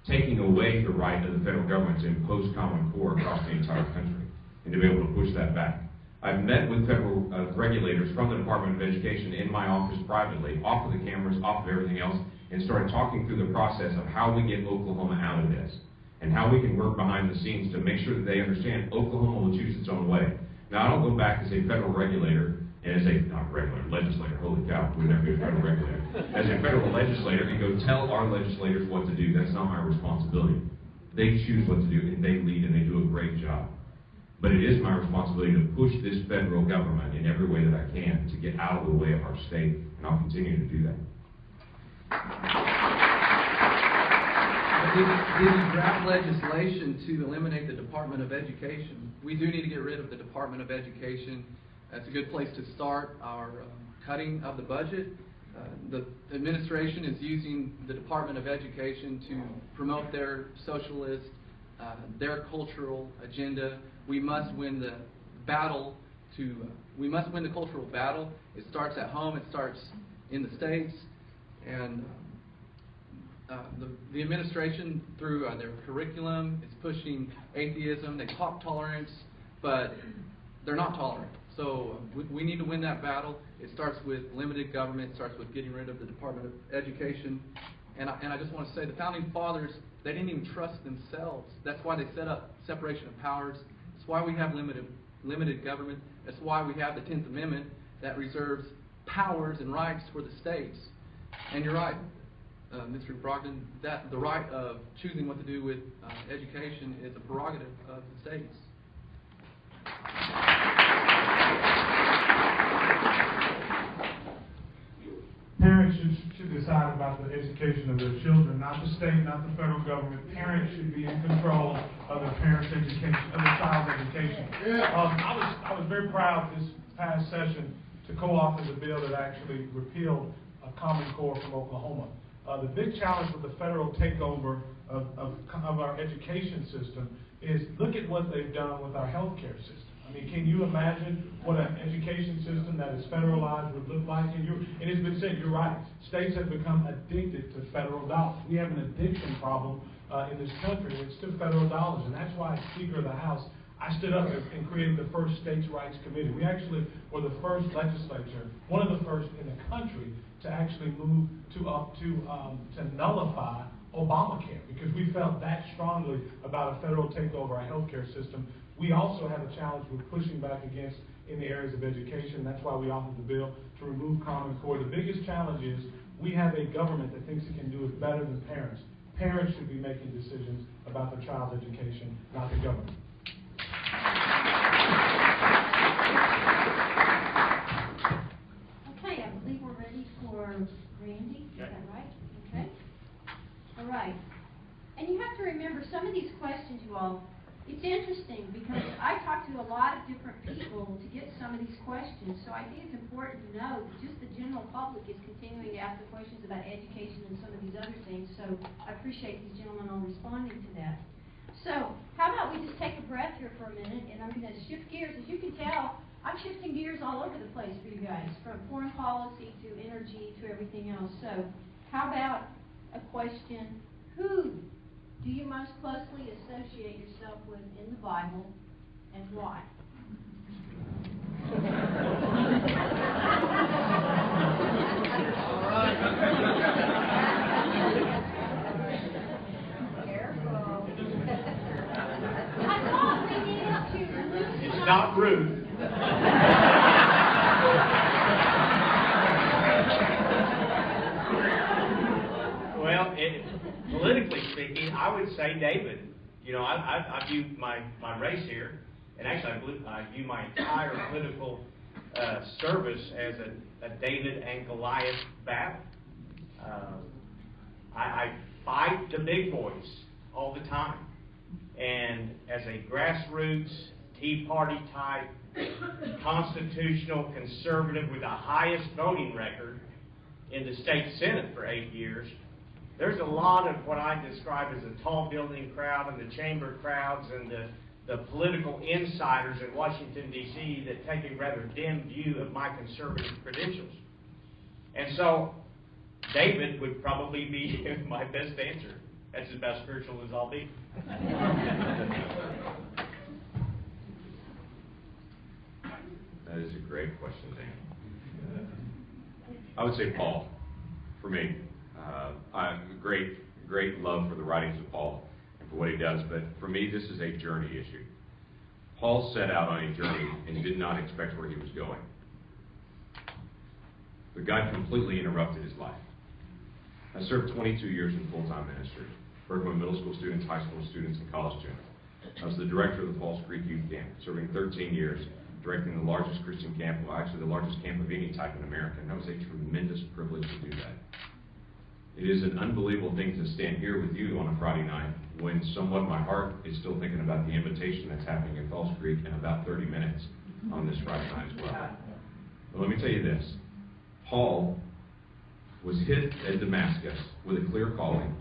taking away the right of the federal government to impose Common Core across the entire country and to be able to push that back. I've met with federal regulators from the Department of Education in my office privately, off of the cameras, off of everything else, and started talking through the process of how we get Oklahoma out of this and how we can work behind the scenes to make sure that they understand Oklahoma will choose its own way. Now, I don't go back as a federal regulator and as a, not regular, legislator, holy cow, we'd never be a federal regulator, as a federal legislator and go tell our legislators what to do. That's not my responsibility. They choose what to do, and they lead, and they do a great job. But it is my responsibility to push this federal government in every way that I can to get out of the way of our state, and I'll continue to do that. Did you draft legislation to eliminate the Department of Education? We do need to get rid of the Department of Education. That's a good place to start our cutting of the budget. The administration is using the Department of Education to promote their socialist, their cultural agenda. We must win the battle we must win the cultural battle. It starts at home, it starts in the states, and the administration, through their curriculum, is pushing atheism. They talk tolerance, but they're not tolerant. So we need to win that battle. It starts with limited government. It starts with getting rid of the Department of Education. And I just want to say, the Founding Fathers, they didn't even trust themselves. That's why they set up separation of powers. That's why we have limited government. That's why we have the 10th Amendment that reserves powers and rights for the states. And you're right, Mr. Brogdon, that the right of choosing what to do with education is a prerogative of the states. Parents should decide about the education of their children, not the state, not the federal government. Parents should be in control of their parents' education, of their child's education. I was very proud this past session to co-author the bill that actually repealed Common Core from Oklahoma. The big challenge with the federal takeover of our education system is look at what they've done with our healthcare system. I mean, can you imagine what an education system that is federalized would look like? And it's been said, you're right, states have become addicted to federal dollars. We have an addiction problem in this country, and it's to federal dollars. And that's why, as Speaker of the House, I stood up and created the first States' Rights Committee. We actually were the first legislature, one of the first in the country, to actually move to nullify Obamacare, because we felt that strongly about a federal takeover of our healthcare system. We also have a challenge with pushing back against in the areas of education. That's why we offered the bill to remove Common Core. The biggest challenge is we have a government that thinks it can do it better than parents. Parents should be making decisions about their child's education, not the government. Okay, I believe we're ready for Randy. Is that right? Okay. All right. And you have to remember some of these questions, you all, it's interesting because I talked to a lot of different people to get some of these questions. So I think it's important to know that just the general public is continuing to ask the questions about education and some of these other things. So I appreciate these gentlemen all responding to that. So how about we just take a breath here for a minute, and I'm going to shift gears. As you can tell, I'm shifting gears all over the place for you guys, from foreign policy to energy to everything else. So how about a question, who do you most closely associate yourself with in the Bible, and why? Careful. I thought we needed not Ruth. Well, politically speaking, I would say David. You know, I view my race here, and actually I view my entire political service as a David and Goliath battle. I fight the big boys all the time. And as a grassroots, Tea Party type, constitutional conservative with the highest voting record in the state Senate for 8 years, there's a lot of what I describe as the tall building crowd and the chamber crowds and the political insiders in Washington, D.C. that take a rather dim view of my conservative credentials. And so David would probably be my best answer. That's about spiritual as I'll be. That is a great question, Dan. I would say Paul, for me. I have great love for the writings of Paul and for what he does, but for me, this is a journey issue. Paul set out on a journey and did not expect where he was going. But God completely interrupted his life. I served 22 years in full-time ministry, working with middle school students, high school students, and college students. I was the director of the Falls Creek Youth Camp, serving 13 years, directing the largest Christian camp, well, actually the largest camp of any type in America, and that was a tremendous privilege to do that. It is an unbelievable thing to stand here with you on a Friday night when somewhat my heart is still thinking about the invitation that's happening in Falls Creek in about 30 minutes on this Friday night as well. But let me tell you this. Paul was hit at Damascus with a clear calling.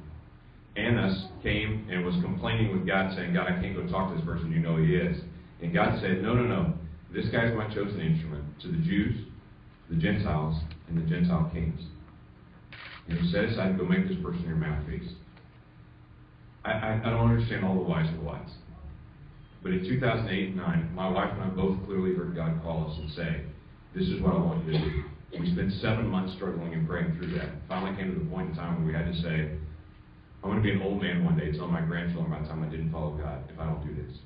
Annas came and was complaining with God, saying, God, I can't go talk to this person, you know he is. And God said, no. This guy's my chosen instrument to the Jews, the Gentiles, and the Gentile kings. And he set aside to go make this person your mouthpiece. I don't understand all the whys and whys. But in 2008 and 2009, my wife and I both clearly heard God call us and say, this is what I want you to do. We spent 7 months struggling and praying through that. Finally came to the point in time where we had to say, I'm going to be an old man one day, tell my grandchildren by the time I didn't follow God, if I don't do this.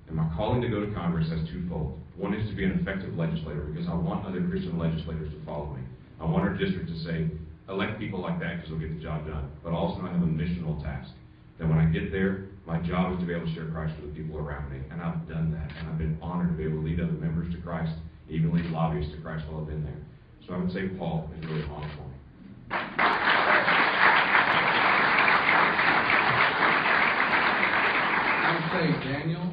And my calling to go to Congress has twofold. One is to be an effective legislator because I want other Christian legislators to follow me. I want our district to say, elect people like that because they'll get the job done. But also I have a missional task. That when I get there, my job is to be able to share Christ with the people around me. And I've done that. And I've been honored to be able to lead other members to Christ, even lead lobbyists to Christ while I've been there. So I would say Paul is really on for me. I would say Daniel.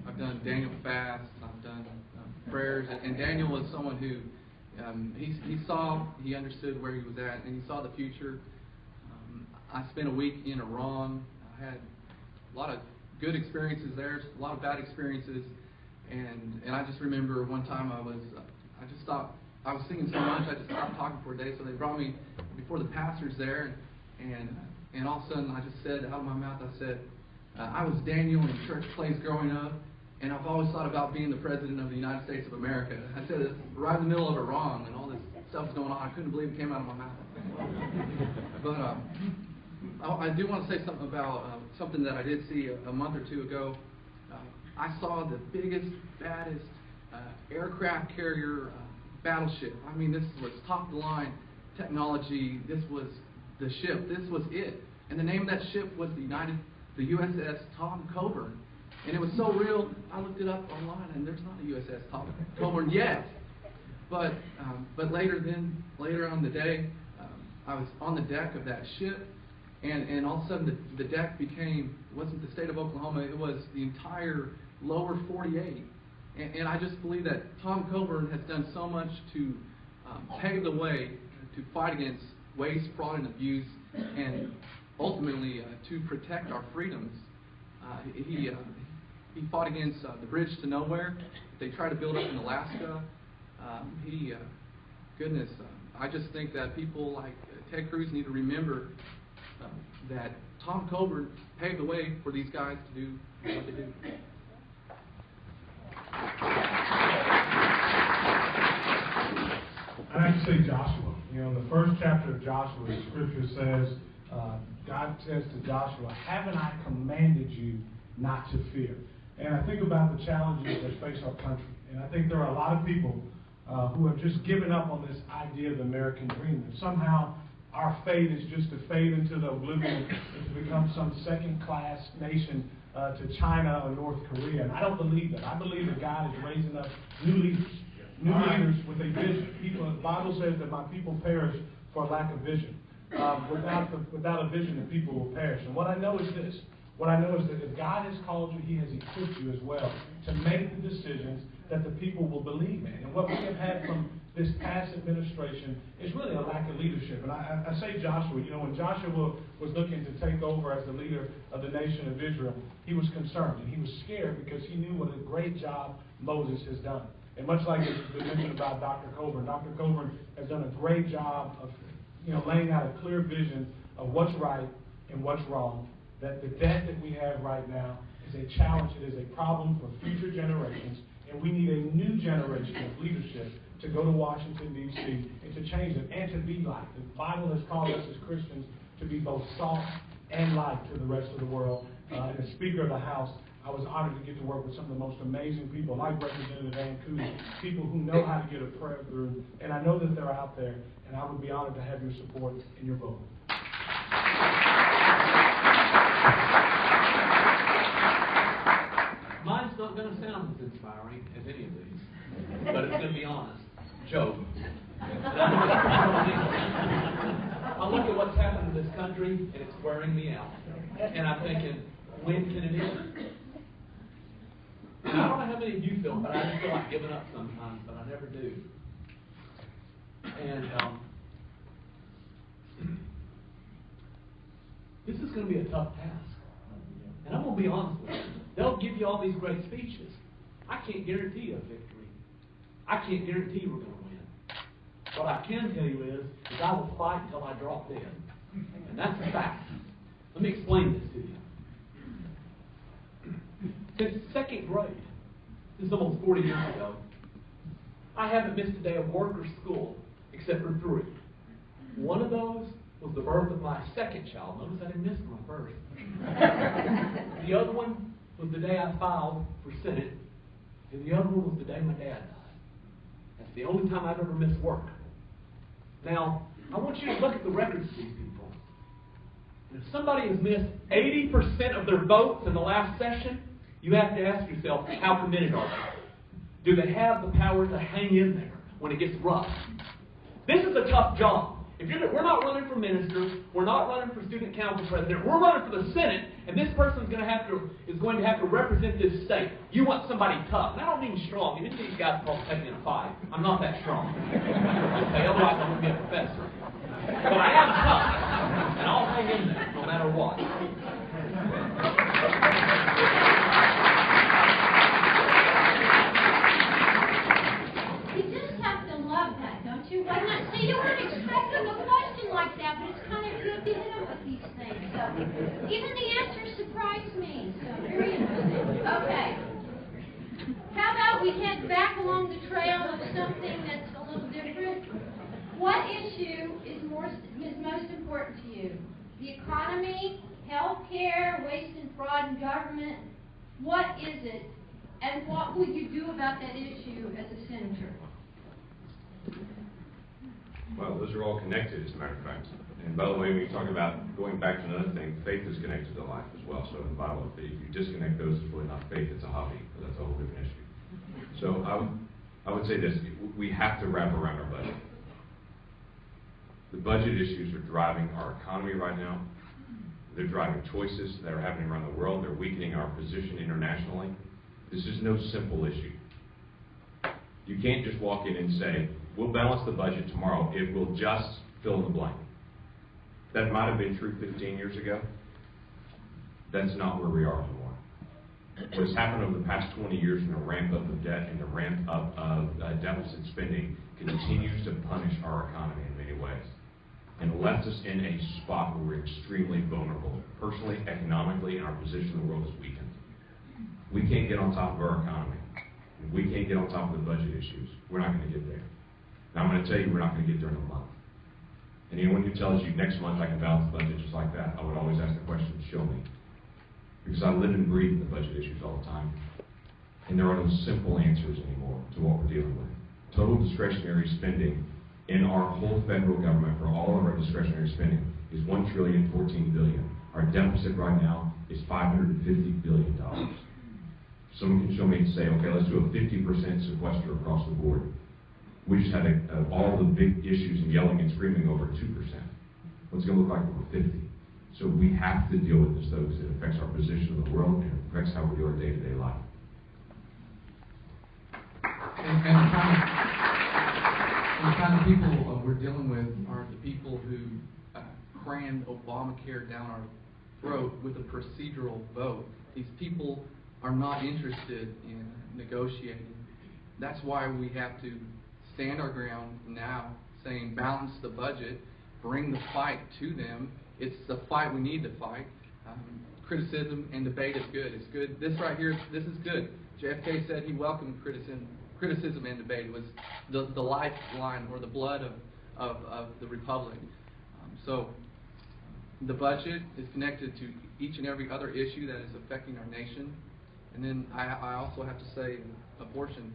I've done Daniel fasts. I've done prayers. And Daniel was someone who he understood where he was at, and he saw the future. I spent a week in Iran. I had a lot of good experiences there, a lot of bad experiences, and I just remember one time I was singing so much I just stopped talking for a day. So they brought me before the pastors there, and all of a sudden I just said out of my mouth, I said, I was Daniel in church plays growing up, and I've always thought about being the president of the United States of America. I said it right in the middle of Iran, and all this stuff was going on. I couldn't believe it came out of my mouth. But I do want to say something about something that I did see a month or two ago. I saw the biggest, baddest aircraft carrier battleship. I mean, this was top-of-the-line technology. This was the ship. This was it. And the name of that ship was the USS Tom Coburn. And it was so real, I looked it up online, and there's not a USS Tom Coburn yet. But later on the day, I was on the deck of that ship, and all of a sudden the deck wasn't the state of Oklahoma, it was the entire lower 48. And I just believe that Tom Coburn has done so much to pave the way to fight against waste, fraud, and abuse, and ultimately to protect our freedoms. He fought against the bridge to nowhere. They tried to build up in Alaska. I just think that people like Ted Cruz need to remember that Tom Coburn paved the way for these guys to do what they do. I'd like to say Joshua. You know, in the first chapter of Joshua, the scripture says, God says to Joshua, haven't I commanded you not to fear? And I think about the challenges that face our country. And I think there are a lot of people who have just given up on this idea of the American dream, that somehow our fate is just to fade into the oblivion and to become some second-class nation to China or North Korea. And I don't believe that. I believe that God is raising up new leaders with a vision. The Bible says that my people perish for a lack of vision. Without a vision, the people will perish. And what I know is this. What I know is that if God has called you, He has equipped you as well to make the decisions that the people will believe in. And what we have had from this past administration is really a lack of leadership. And I say Joshua, when Joshua was looking to take over as the leader of the nation of Israel, he was concerned and he was scared because he knew what a great job Moses has done. And much like it's been mentioned about Dr. Coburn has done a great job of laying out a clear vision of what's right and what's wrong. That the debt that we have right now is a challenge, it is a problem for future generations, and we need a new generation of leadership to go to Washington, D.C., and to change it, and to be light. The Bible has called us as Christians to be both salt and light to the rest of the world. And as Speaker of the House, I was honored to get to work with some of the most amazing people, like Representative Ann Cooney, people who know how to get a prayer through, and I know that they're out there, and I would be honored to have your support in your vote. Mine's not going to sound as inspiring as any of these, but it's going to be honest. Job. I look at what's happened to this country, and it's wearing me out. And I'm thinking, when can it end? And I don't know how many of you feel, but I just feel like giving up sometimes, but I never do. And this is going to be a tough task. And I'm going to be honest with you. They'll give you all these great speeches. I can't guarantee you a victory. I can't guarantee we're going to win. What I can tell you is I will fight until I drop dead. And that's a fact. Let me explain this to you. Since second grade, this is almost 40 years ago, I haven't missed a day of work or school except for 3. One of those was the birth of my second child. Notice I didn't miss my first. The other one was the day I filed for Senate, and the other one was the day my dad died. That's the only time I've ever missed work. Now, I want you to look at the records of these people. And if somebody has missed 80% of their votes in the last session, you have to ask yourself, how committed are they? Do they have the power to hang in there when it gets rough? This is a tough job. We're not running for minister, we're not running for student council president, we're running for the Senate, and this person is going to have to represent this state. You want somebody tough. And I don't mean strong. Any of these guys call take me in a fight. I'm not that strong. Okay, otherwise I'm going to be a professor. But I am tough, and I'll hang in there no matter what. See, you weren't expecting a question like that, but it's kind of good to hit them with these things. So, even the answers surprised me. So, very interesting. Okay. How about we head back along the trail of something that's a little different? What issue is most important to you? The economy, health care, waste and fraud in government? What is it? And what will you do about that issue as a senator? Well, those are all connected, as a matter of fact. And by the way, when you talk about going back to another thing, faith is connected to life as well. So in the Bible, if you disconnect those, it's really not faith, it's a hobby. But that's a whole different issue. So I would say this, we have to wrap around our budget. The budget issues are driving our economy right now. They're driving choices that are happening around the world. They're weakening our position internationally. This is no simple issue. You can't just walk in and say, we'll balance the budget tomorrow. It will just fill in the blank. That might have been true 15 years ago. That's not where we are anymore. What has happened over the past 20 years in the ramp up of debt and the ramp up of deficit spending continues to punish our economy in many ways and left us in a spot where we're extremely vulnerable. Personally, economically, and our position in the world is weakened. We can't get on top of our economy. We can't get on top of the budget issues. We're not going to get there. Now, I'm going to tell you, we're not going to get there in a month. And anyone who tells you next month I can balance the budget just like that, I would always ask the question, show me. because I live and breathe the budget issues all the time. And there are no simple answers anymore to what we're dealing with. Total discretionary spending in our whole federal government for all of our discretionary spending is $1,014 billion. Our deficit right now is $550 billion. Someone can show me and say, okay, let's do a 50% sequester across the board. We just had all the big issues and yelling and screaming over 2%. What's it going to look like over 50? So we have to deal with this, though, because it affects our position in the world and it affects how we do our day-to-day life. And the kind of people we're dealing with are the people who crammed Obamacare down our throat with a procedural vote. These people are not interested in negotiating. That's why we have to stand our ground now, saying balance the budget, bring the fight to them. It's the fight we need to fight. Criticism and debate is good. It's good. This right here, this is good. JFK said he welcomed criticism and debate. It was the lifeline or the blood of the republic. So the budget is connected to each and every other issue that is affecting our nation. And then I also have to say, abortion.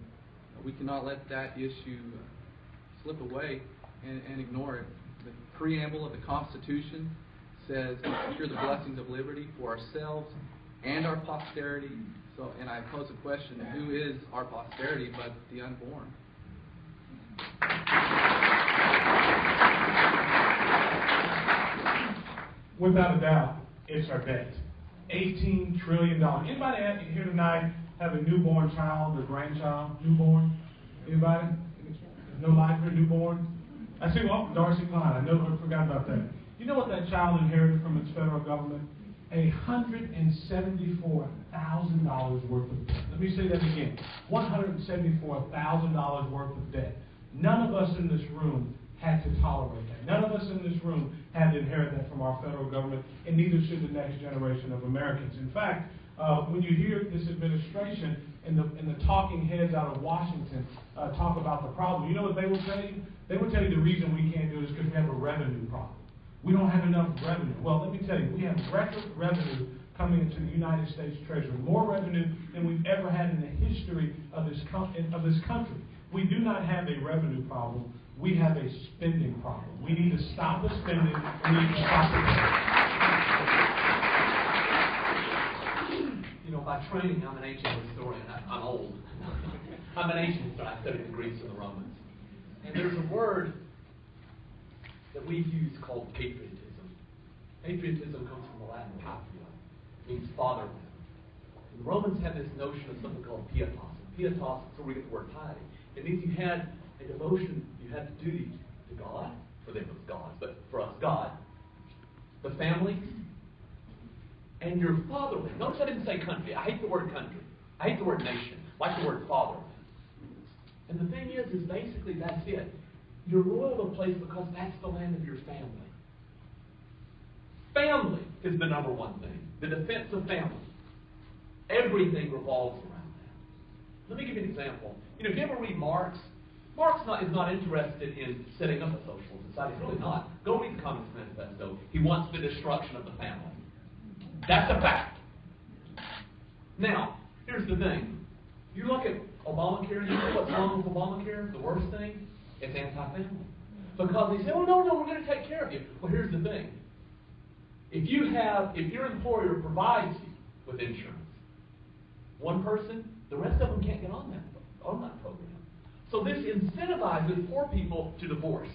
We cannot let that issue slip away and ignore it. The preamble of the Constitution says we secure the blessings of liberty for ourselves and our posterity. So, and I pose a question: who is our posterity but the unborn? Without a doubt, it's our debt. $18 trillion. Anybody here tonight have a newborn child or grandchild? Newborn? Anybody? There's no life for a newborn? I see, well, Darcy Klein. I forgot about that. You know what that child inherited from its federal government? $174,000 worth of debt. Let me say that again. $174,000 worth of debt. None of us in this room had to tolerate that. None of us in this room had to inherit that from our federal government, and neither should the next generation of Americans. In fact, when you hear this administration and the talking heads out of Washington talk about the problem, you know what they will tell you? They will tell you the reason we can't do it is because we have a revenue problem. We don't have enough revenue. Well, let me tell you, we have record revenue coming into the United States Treasury, more revenue than we've ever had in the history of this country. We do not have a revenue problem. We have a spending problem. We need to stop the spending. We need to stop the spending. You know, by training, I'm an ancient historian. I'm old. I'm an ancient historian. I studied the Greeks and the Romans. And there's a word that we use called patriotism. Patriotism comes from the Latin patria. It means fatherland. And the Romans had this notion of something called pietas. And pietas is where we get the word piety. It means you had a devotion, you had a duty to God. For them it was God, but for us, God. The family, and your fatherland. Notice I didn't say country. I hate the word country. I hate the word nation. I like the word fatherland. And the thing is basically that's it. You're royal to a place because that's the land of your family. Family is the number one thing. The defense of family. Everything revolves around that. Let me give you an example. You know, if you ever read Marx, Marx is not interested in setting up a socialist society. He's really not. Go read the Communist Manifesto. He wants the destruction of the family. That's a fact. Now, here's the thing. You look at Obamacare, you know what's wrong with Obamacare? The worst thing? It's anti-family. Because they say, oh, no, we're going to take care of you. Well, here's the thing. If your employer provides you with insurance, one person, the rest of them can't get on that program. So this incentivizes poor people to divorce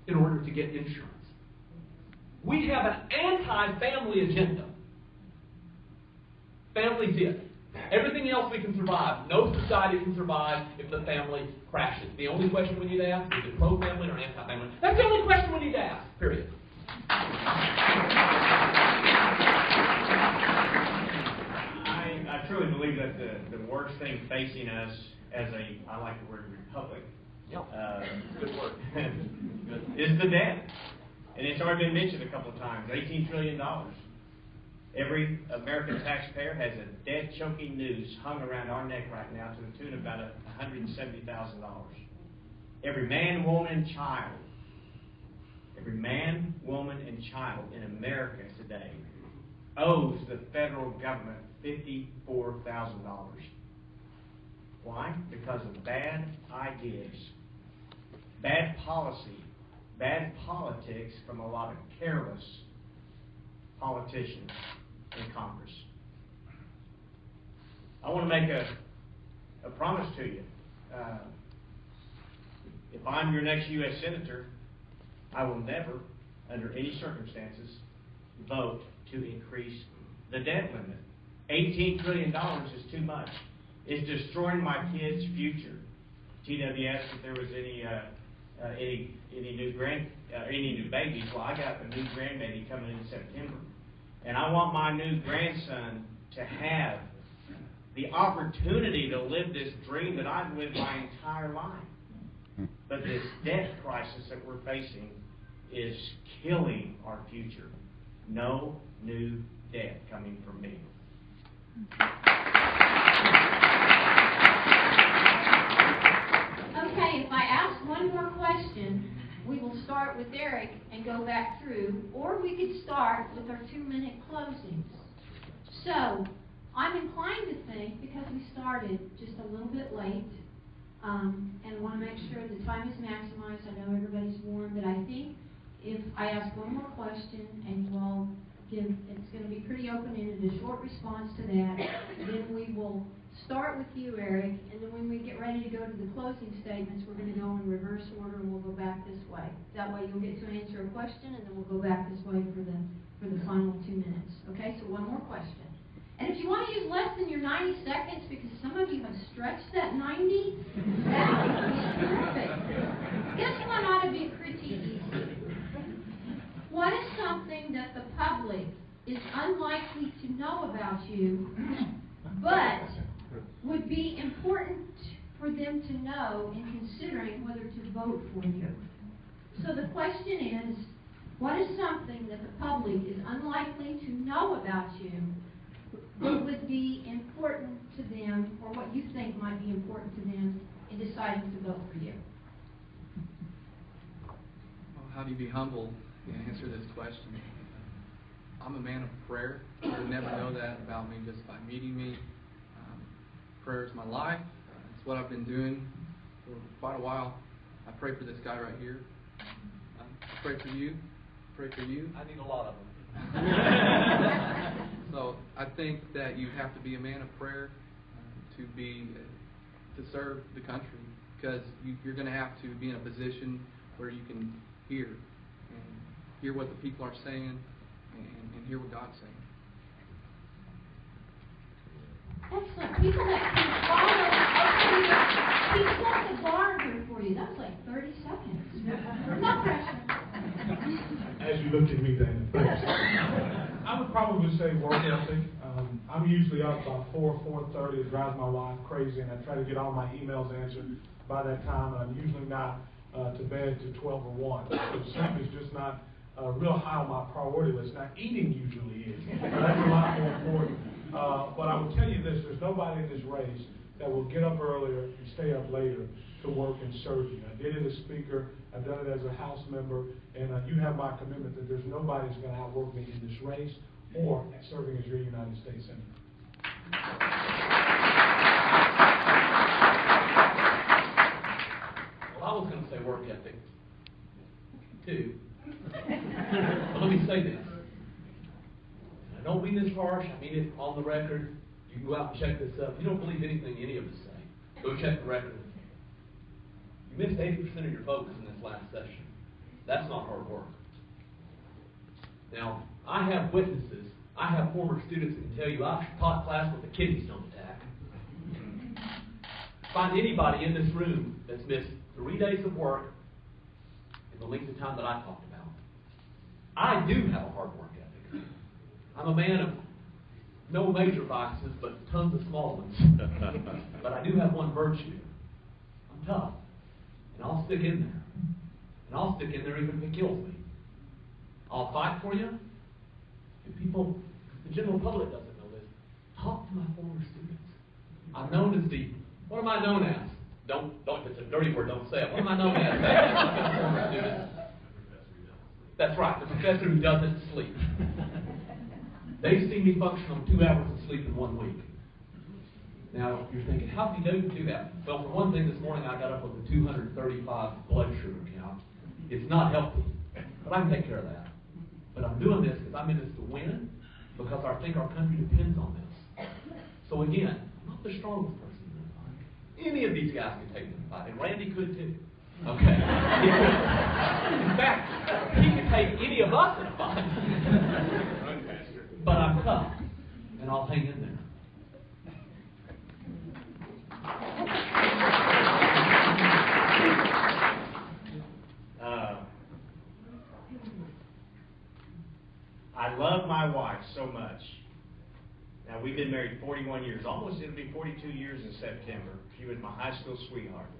in order to get insurance. We have an anti-family agenda. Family's it. Everything else we can survive. No society can survive if the family crashes. The only question we need to ask is it pro-family or anti-family? That's the only question we need to ask, period. I truly believe that the worst thing facing us as I like the word republic, Good word. is the debt. And it's already been mentioned a couple of times, $18 trillion. Every American taxpayer has a debt-choking noose hung around our neck right now to the tune of about $170,000. Every man, woman, and child in America today owes the federal government $54,000. Why? Because of bad ideas, bad policy, bad politics from a lot of careless politicians in Congress. I want to make a promise to you. If I'm your next U.S. Senator, I will never, under any circumstances, vote to increase the debt limit. $18 trillion is too much. It's destroying my kids' future. TW asked if there was any new babies. Well, I got a new grandbaby coming in September, and I want my new grandson to have the opportunity to live this dream that I've lived my entire life. But this debt crisis that we're facing is killing our future. No new debt coming from me. Okay, if I ask one more question, we will start with Eric and go back through, or we could start with our 2-minute closings. So, I'm inclined to think, because we started just a little bit late, and want to make sure the time is maximized. I know everybody's warm, but I think if I ask one more question and you all give, it's going to be pretty open-ended, a short response to that, then we will start with you, Eric, and then when we get ready to go to the closing statements, we're going to go in reverse order and we'll go back this way. That way you'll get to answer a question, and then we'll go back this way for the final 2 minutes. Okay, so one more question. And if you want to use less than your 90 seconds, because some of you have stretched that 90, that would be terrific. This one ought to be pretty easy. What is something that the public is unlikely to know about you, but would be important for them to know in considering whether to vote for you? So the question is, what is something that the public is unlikely to know about you, what would be important to them, or what you think might be important to them in deciding to vote for you? Well, how do you be humble and answer this question? I'm a man of prayer. You would never know that about me just by meeting me. Prayer is my life. It's what I've been doing for quite a while. I pray for this guy right here. I pray for you. Pray for you. I need a lot of them. So I think that you have to be a man of prayer to serve the country, because you're going to have to be in a position where you can hear what the people are saying and hear what God's saying. Excellent. People that can follow, he set the bar here for you. That was like 30 seconds. No pressure. As you looked at me, Dana, thanks. I would probably say work ethic. I'm usually up by 4:30. It drives my wife crazy, and I try to get all my emails answered by that time. I'm usually not to bed to 12 or 1. So sleep is just not real high on my priority list. Now, eating usually is. That's a lot more important. But I will tell you this, there's nobody in this race that will get up earlier and stay up later to work and serve you. I did it as speaker, I've done it as a House member, and you have my commitment that there's nobody who's going to outwork me in this race or serving as your United States Senator. Well, I was going to say work ethic, too. But let me say this. I don't mean this harsh, I mean it on the record. You can go out and check this up. If you don't believe anything any of us say, go check the record. You missed 80% of your votes in this last session. That's not hard work. Now, I have witnesses. I have former students that can tell you I've taught class with a kidney stone attack. Find anybody in this room that's missed 3 days of work in the length of time that I talked about. I do have a hard work ethic. I'm a man of no major vices, but tons of small ones. But I do have one virtue. I'm tough. And I'll stick in there. And I'll stick in there even if it kills me. I'll fight for you. And people, the general public doesn't know this. Talk to my former students. I'm known as what am I known as? Don't, if it's a dirty word, don't say it. What am I known as? Former students. That's right, the professor who doesn't sleep. They've seen me function on 2 hours of sleep in 1 week. Now, you're thinking, how did he do that? Well, for one thing, this morning I got up with a 235 blood sugar count. It's not healthy, but I can take care of that. But I'm doing this because I'm in this to win, because I think our country depends on this. So again, I'm not the strongest person in the fight. Any of these guys can take me in the fight, and Randy could too. Okay? In fact, he could take any of us in a fight. But I'm tough, and I'll hang in there. I love my wife so much. Now, we've been married 41 years. Almost, it'll be 42 years in September. She was my high school sweetheart.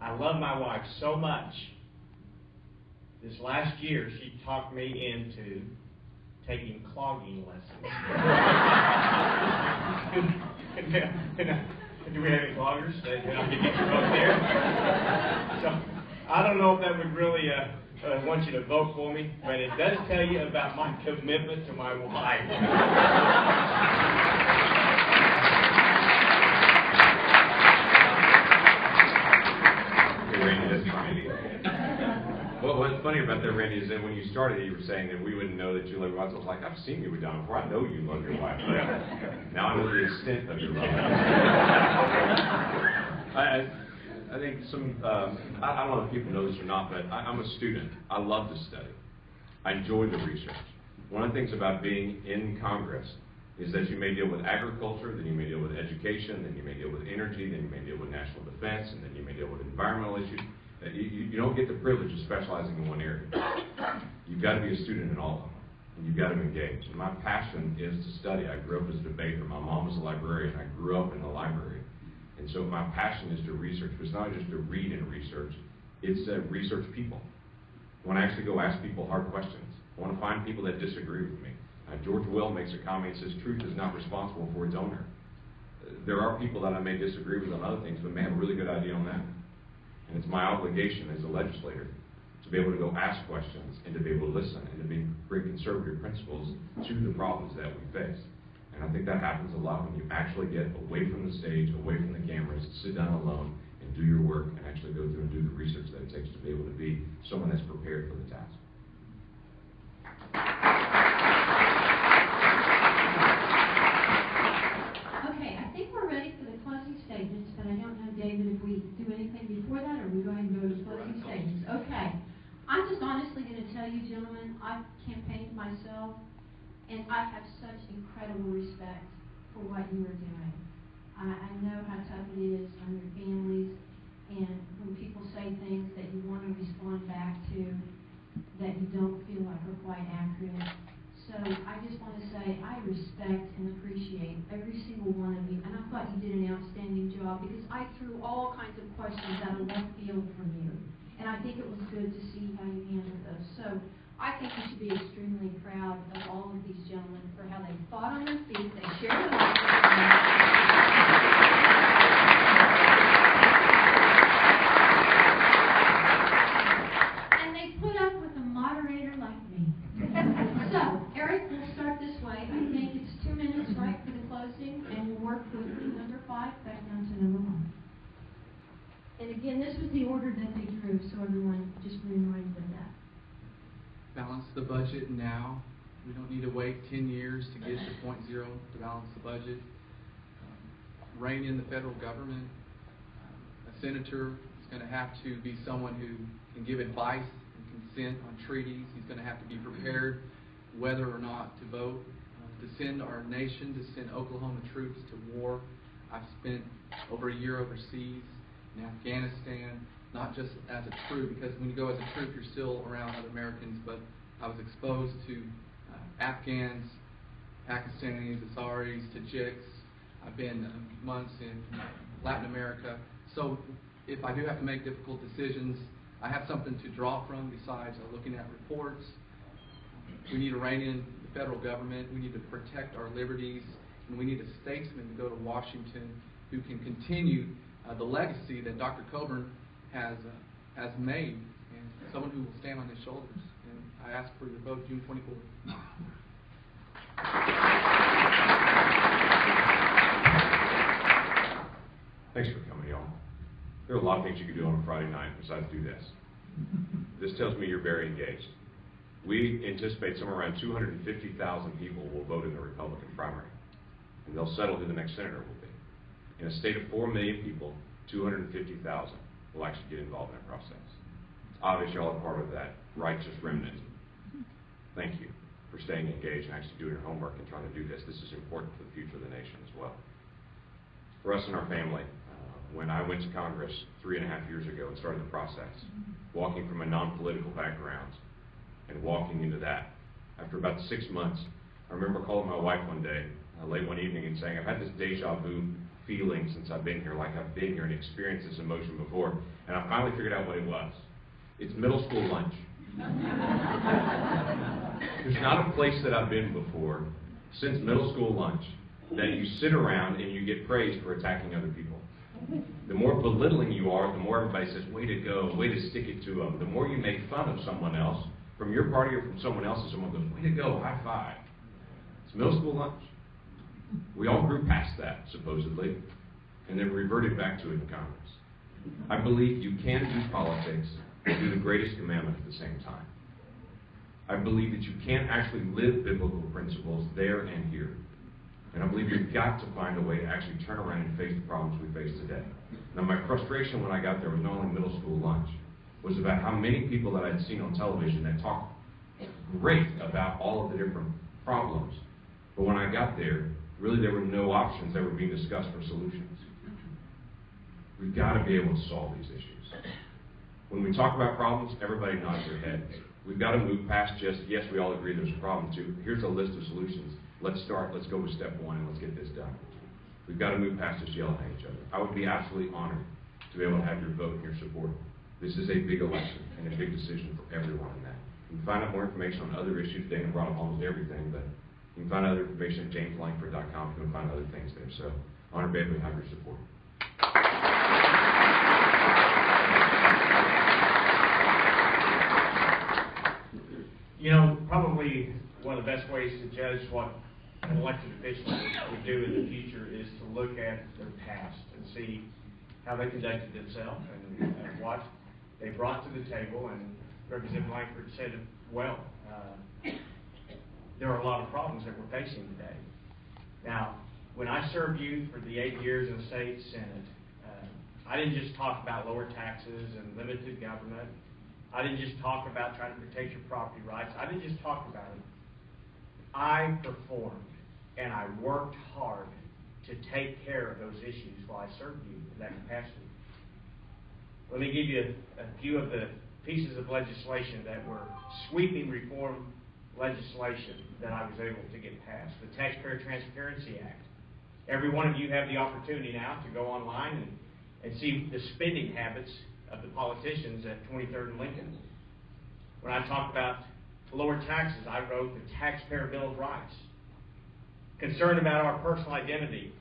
I love my wife so much. This last year, she talked me into taking clogging lessons. Do we have any cloggers? Can I get you up there? So, I don't know if that would really want you to vote for me, but it does tell you about my commitment to my wife. Randy, that's funny. Well, what's funny about that, Randy, is that when you started, you were saying that we wouldn't know that you love your wife. I was like, I've seen you with Don before. I know you love your wife. But now I know the extent of your love. I think I don't know if people know this or not, but I'm a student. I love to study. I enjoy the research. One of the things about being in Congress is that you may deal with agriculture, then you may deal with education, then you may deal with energy, then you may deal with national defense, and then you may deal with environmental issues. You don't get the privilege of specializing in one area. You've got to be a student in all of them, and you've got to engage. And my passion is to study. I grew up as a debater. My mom was a librarian. I grew up in the library. And so my passion is to research. But it's not just to read and research. It's to research people. I want to actually go ask people hard questions. I want to find people that disagree with me. George Will makes a comment and says, truth is not responsible for its owner. There are people that I may disagree with on other things, but may have a really good idea on that. And it's my obligation as a legislator to be able to go ask questions and to be able to listen and to bring conservative principles to the problems that we face. And I think that happens a lot when you actually get away from the stage, away from the cameras, sit down alone and do your work and actually go through and do the research that it takes to be able to be someone that's prepared for the task. Okay, I think we're ready for the closing statements, but I don't know, David, if we do anything before that, or we go ahead and go to closing statements. Okay. I'm just honestly going to tell you, gentlemen, I've campaigned myself, and I have such incredible respect for what you are doing. I know how tough it is on your families, and when people say things that you want to respond back to that you don't feel like are quite accurate. So I just want to say I respect and appreciate every single one of you, and I thought you did an outstanding job because I threw all kinds of questions out of left field from you, and I think it was good to see how you handled those. So I think you should be extremely proud of all of these gentlemen for how they fought on their feet, they shared their lives with you. And they put up with a moderator like me. So, Eric, we'll start this way. I think it's 2 minutes, right, for the closing, and we'll work with number 5 back down to number 1. And again, this was the order that they drew, so everyone just be reminded of that. Balance the budget now. We don't need to wait 10 years to get to point zero to balance the budget. Rein in the federal government. A senator is going to have to be someone who can give advice and consent on treaties. He's going to have to be prepared whether or not to vote to send our nation, to send Oklahoma troops to war. I've spent over a year overseas in Afghanistan, not just as a troop, because when you go as a troop, you're still around other Americans, but I was exposed to Afghans, Pakistanis, Azaris, Tajiks. I've been months in Latin America. So if I do have to make difficult decisions, I have something to draw from besides looking at reports. We need to rein in the federal government. We need to protect our liberties. And we need a statesman to go to Washington who can continue the legacy that Dr. Coburn has made, and someone who will stand on his shoulders. And I ask for your vote June 24th. Thanks for coming, y'all. There are a lot of things you can do on a Friday night besides do this. This tells me you're very engaged. We anticipate somewhere around 250,000 people will vote in the Republican primary, and they'll settle who the next senator will be. In a state of 4 million people, 250,000 will actually get involved in that process. Obviously, y'all are part of that righteous remnant. Thank you for staying engaged and actually doing your homework and trying to do this. This is important for the future of the nation as well. For us and our family, when I went to Congress 3.5 years ago and started the process, walking from a non-political background and walking into that, after about 6 months, I remember calling my wife one day, late one evening, and saying, I've had this deja vu feeling since I've been here, like I've been here and experienced this emotion before, and I finally figured out what it was. It's middle school lunch. There's not a place that I've been before since middle school lunch that you sit around and you get praised for attacking other people. The more belittling you are, the more everybody says, way to go, way to stick it to them. The more you make fun of someone else, from your party or from someone else's, someone goes, way to go, high five. It's middle school lunch. We all grew past that, supposedly, and then reverted back to it in Congress. I believe you can do politics and do the greatest commandment at the same time. I believe that you can't actually live biblical principles there and here. And I believe you've got to find a way to actually turn around and face the problems we face today. Now, my frustration when I got there was not only middle school lunch, was about how many people that I'd seen on television that talked great about all of the different problems. But when I got there, really there were no options that were being discussed for solutions. We've got to be able to solve these issues. When we talk about problems, everybody nods their head. We've got to move past just, yes, we all agree there's a problem, to here's a list of solutions. Let's start, let's go with step one, and let's get this done. We've got to move past just yelling at each other. I would be absolutely honored to be able to have your vote and your support. This is a big election and a big decision for everyone in that. You can find out more information on other issues. Dana brought up almost everything, but you can find out other information at jameslangford.com. You can find other things there. So, honored to be able to have your support. You know, probably one of the best ways to judge what an elected official would do in the future is to look at their past and see how they conducted themselves and what they brought to the table. And Representative Langford said it well. There are a lot of problems that we're facing today. Now, when I served you for the 8 years in the state Senate, I didn't just talk about lower taxes and limited government. I didn't just talk about trying to protect your property rights. I didn't just talk about it. I performed and I worked hard to take care of those issues while I served you in that capacity. Let me give you a few of the pieces of legislation that were sweeping reform legislation that I was able to get passed. The Taxpayer Transparency Act. Every one of you have the opportunity now to go online and see the spending habits of the politicians at 23rd and Lincoln. When I talked about lower taxes, I wrote the Taxpayer Bill of Rights. Concerned about our personal identity,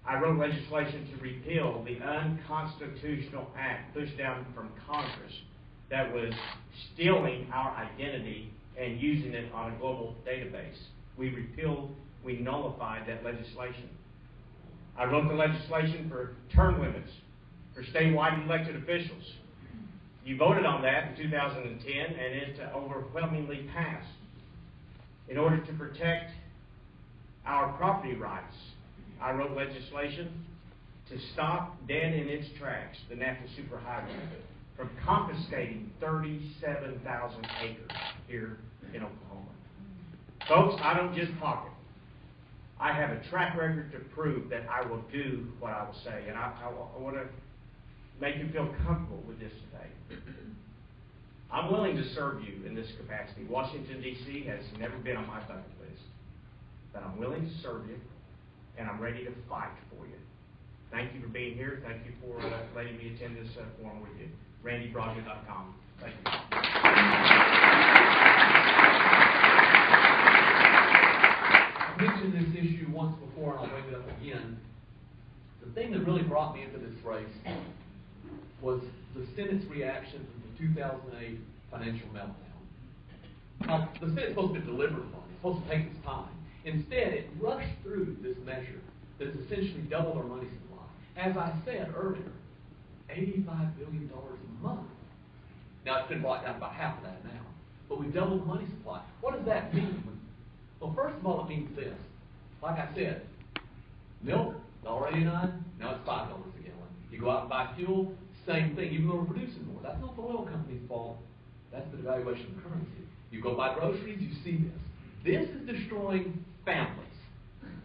I wrote legislation to repeal the unconstitutional act pushed down from Congress that was stealing our identity and using it on a global database. We nullified that legislation. I wrote the legislation for term limits for statewide elected officials. You voted on that in 2010, and it overwhelmingly passed. In order to protect our property rights, I wrote legislation to stop dead in its tracks the NAFTA Superhighway from confiscating 37,000 acres here in Oklahoma. Folks, I don't just talk it. I have a track record to prove that I will do what I will say, and I want to make you feel comfortable with this today. I'm willing to serve you in this capacity. Washington, D.C. has never been on my bucket list, but I'm willing to serve you, and I'm ready to fight for you. Thank you for being here. Thank you for letting me attend this forum with you. RandyBrogdon.com. Thank you. I mentioned this issue once before, and I'll bring it up again. The thing that really brought me into this race was the Senate's reaction to the 2008 financial meltdown. Now, the Senate's supposed to be deliberative on it. It's supposed to take its time. Instead, it rushed through this measure that has essentially doubled our money supply. as I said earlier, $85 billion a month. Now, it's been brought down about half of that now. But we've doubled the money supply. What does that mean? Well, first of all, it means this. Like I said, milk, $1.89, now it's $5 a gallon. You go out and buy fuel, same thing, even though we're producing more. That's not the oil company's fault. That's the devaluation of the currency. You go buy groceries, you see this. This is destroying families.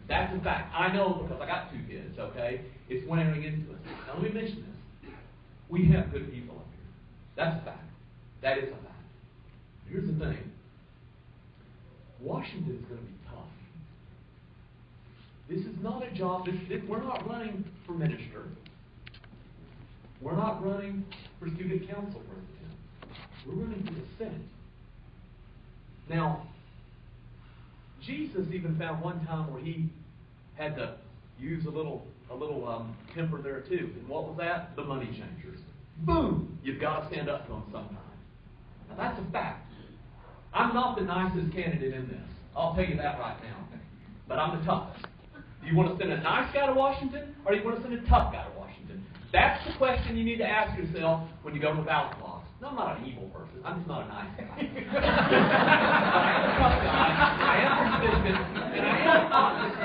That's a fact. I know because I got 2 kids, okay? It's wearing into us. Now, let me mention this. We have good people up here. That's a fact. That is a fact. Here's the thing. Washington is going to be tough. This is not a job. We're not running for minister. We're not running for student council president. We're running for the Senate. Now, Jesus even found one time where he had to use a little temper there too. And what was that? The money changers. Boom! You've got to stand up to them sometime. Now that's a fact. I'm not the nicest candidate in this. I'll tell you that right now. But I'm the toughest. Do you want to send a nice guy to Washington, or do you want to send a tough guy to Washington? That's the question you need to ask yourself when you go to the ballot box. No, I'm not an evil person. I'm just not a nice guy. I am a tough guy. I am persistent, and I am honest.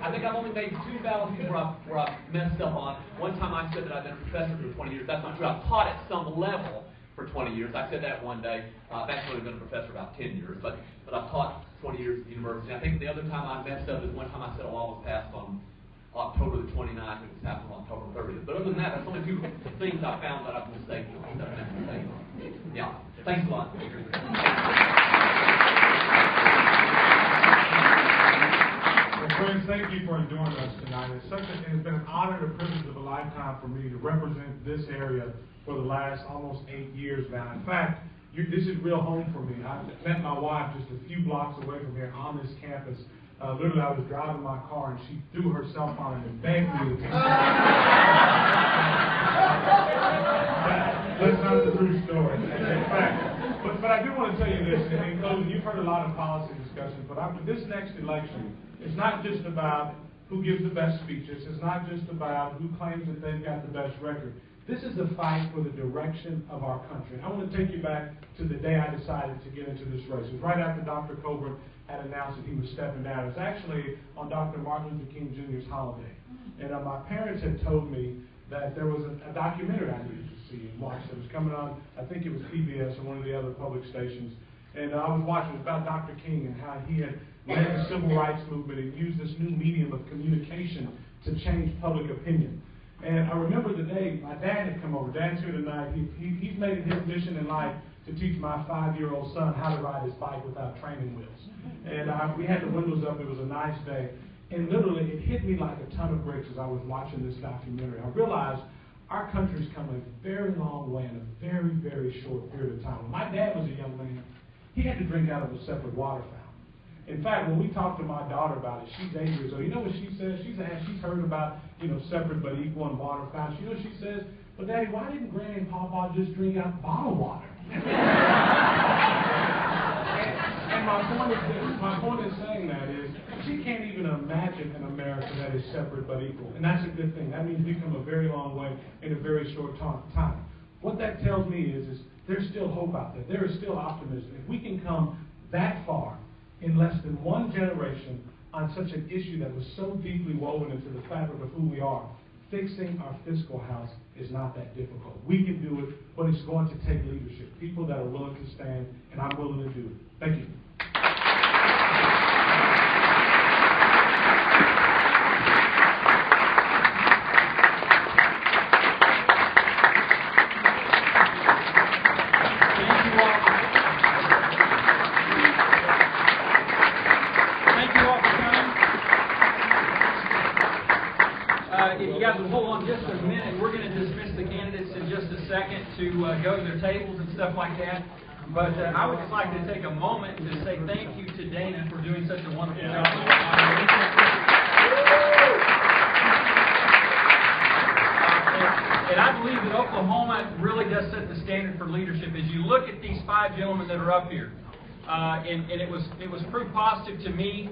I think I've only made 2 ballots where I've messed up on. One time I said that I've been a professor for 20 years. That's not true. I've taught at some level for 20 years. I said that one day. I've actually been a professor about 10 years, but I've taught 20 years at the university. I think the other time I messed up is one time I said a law was passed on October the 29th, and it was happened on October 30th. But other than that, that's only 2 things I found that I've mistaken on. That I've been mistaken on. Yeah. Thanks a lot. Well, friends, thank you for joining us tonight. It has been an honor and a privilege of a lifetime for me to represent this area for the last almost 8 years now. In fact, this is real home for me. I met my wife just a few blocks away from here on this campus. Literally, I was driving my car and she threw her cell phone and begged me to take That's not the true story. In fact, but I do want to tell you this in closing. You've heard a lot of policy discussions, but after this next election, it's not just about who gives the best speeches. It's not just about who claims that they've got the best record. This is a fight for the direction of our country. And I want to take you back to the day I decided to get into this race. It was right after Dr. Coburn had announced that he was stepping down. It was actually on Dr. Martin Luther King Jr.'s holiday. And my parents had told me that there was a documentary I needed to see and watch that was coming on, I think it was PBS or one of the other public stations. And I was watching it about Dr. King and how he had led the civil rights movement and used this new medium of communication to change public opinion. And I remember the day my dad had come over. Dad's here tonight. He's made it his mission in life to teach my 5-year-old son how to ride his bike without training wheels. And we had the windows up. It was a nice day. And literally, it hit me like a ton of bricks as I was watching this documentary. I realized our country's come a very long way in a very, very short period of time. When my dad was a young man, he had to drink out of a separate water fountain. In fact, when we talked to my daughter about it, she's 8 years old. You know what she says? She's heard about, separate but equal in water fountains. You know what she says? But Daddy, why didn't Granny and Papa just drink out bottled water? And my point in saying that is, she can't even imagine an America that is separate but equal. And that's a good thing. That means we've come a very long way in a very short time. What that tells me is there's still hope out there. There is still optimism. If we can come that far in less than one generation on such an issue that was so deeply woven into the fabric of who we are, fixing our fiscal house is not that difficult. We can do it, but it's going to take leadership, people that are willing to stand, and I'm willing to do it. Thank you. Hold on just a minute. We're going to dismiss the candidates in just a second to go to their tables and stuff like that. But I would just like to take a moment to say thank you to Dana for doing such a wonderful job. And I believe that Oklahoma really does set the standard for leadership. As you look at these 5 gentlemen that are up here, and it was proof positive to me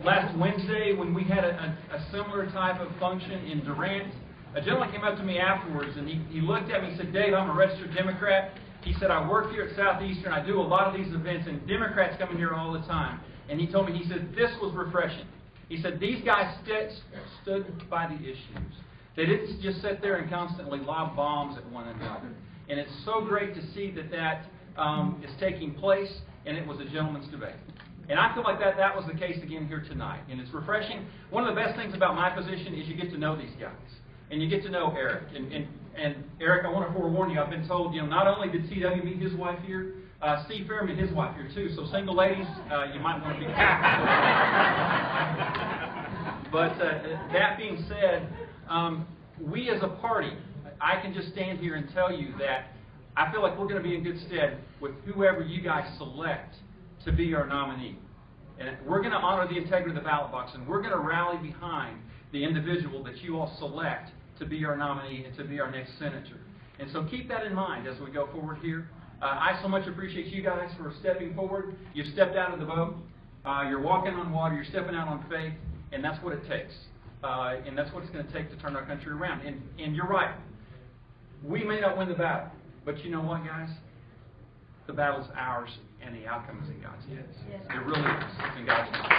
last Wednesday when we had a similar type of function in Durant. A gentleman came up to me afterwards and he looked at me and said, Dave, I'm a registered Democrat. He said, I work here at Southeastern. I do a lot of these events, and Democrats come in here all the time. And he told me, he said, this was refreshing. He said, these guys stood by the issues. They didn't just sit there and constantly lob bombs at one another. And it's so great to see that is taking place, and it was a gentleman's debate. And I feel like that was the case again here tonight. And it's refreshing. One of the best things about my position is you get to know these guys. And you get to know Eric. And Eric, I want to forewarn you, I've been told, not only did CW meet his wife here, Steve Fair met his wife here too. So single ladies, you might want to be careful. But that being said, we as a party, I can just stand here and tell you that I feel like we're going to be in good stead with whoever you guys select to be our nominee. And we're going to honor the integrity of the ballot box, and we're going to rally behind the individual that you all select to be our nominee and to be our next senator. And so keep that in mind as we go forward here. I so much appreciate you guys for stepping forward. You've stepped out of the boat. You're walking on water. You're stepping out on faith. And that's what it takes. And that's what it's going to take to turn our country around. And you're right. We may not win the battle. But you know what, guys? The battle's ours, and the outcome is in God's hands. Yes. It really is. It's in God's hands.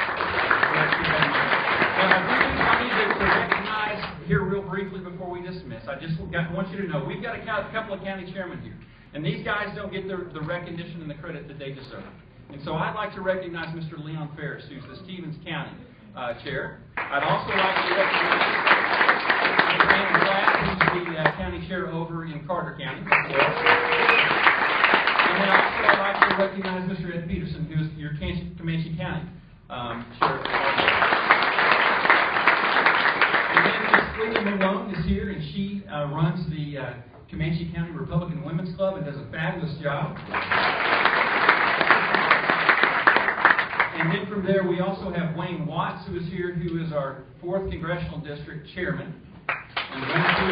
And I need to recognize here real briefly before we dismiss. I just want you to know we've got a couple of county chairmen here. And these guys don't get the recognition and the credit that they deserve. And so I'd like to recognize Mr. Leon Ferris, who's the Stevens County chair. I'd also like to recognize Mr. Glass, who's the county chair over in Carter County. And then also I'd like to recognize Mr. Ed Peterson, who is your Comanche County chair. And then Ms. Cleta Malone is here, and she runs the Comanche County Republican Women's Club and does a fabulous job. And then from there, we also have Wayne Watts, who is here, who is our 4th Congressional District Chairman. And then also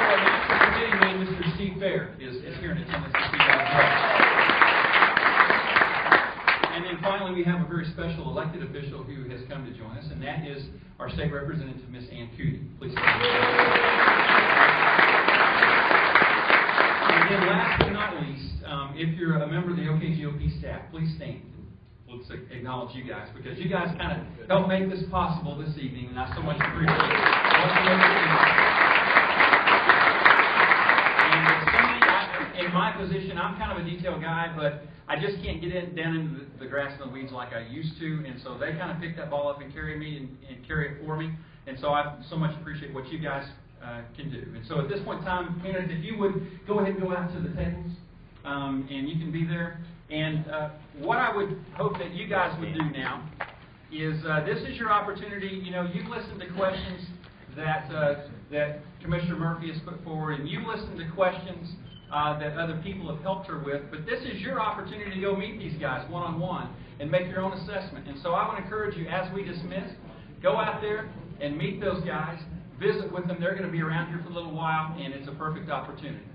our National Committee man, Mr. Steve Fair, is here in attendance to speak as well. And then finally, we have a very special elected official who has come to join us, and that is our State Representative, Ms. Ann Cootie. Please stand. And then last but not least, if you're a member of the OKGOP staff, please stand. Let's acknowledge you guys, because you guys kind of helped make this possible this evening, and I so much appreciate it. And in my position, I'm kind of a detail guy, but I just can't get down into the grass and the weeds like I used to, and so they kind of pick that ball up and carry me and carry it for me, and so I so much appreciate what you guys can do. And so at this point in time, candidates, if you would go ahead and go out to the tables, and you can be there. And what I would hope that you guys would do now is this is your opportunity. You've listened to questions that Commissioner Murphy has put forward, and you've listened to questions that other people have helped her with. But this is your opportunity to go meet these guys one-on-one and make your own assessment. And so I would encourage you, as we dismiss, go out there and meet those guys, visit with them. They're going to be around here for a little while, and it's a perfect opportunity.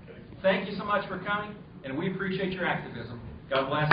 Thank you so much for coming, and we appreciate your activism. God bless.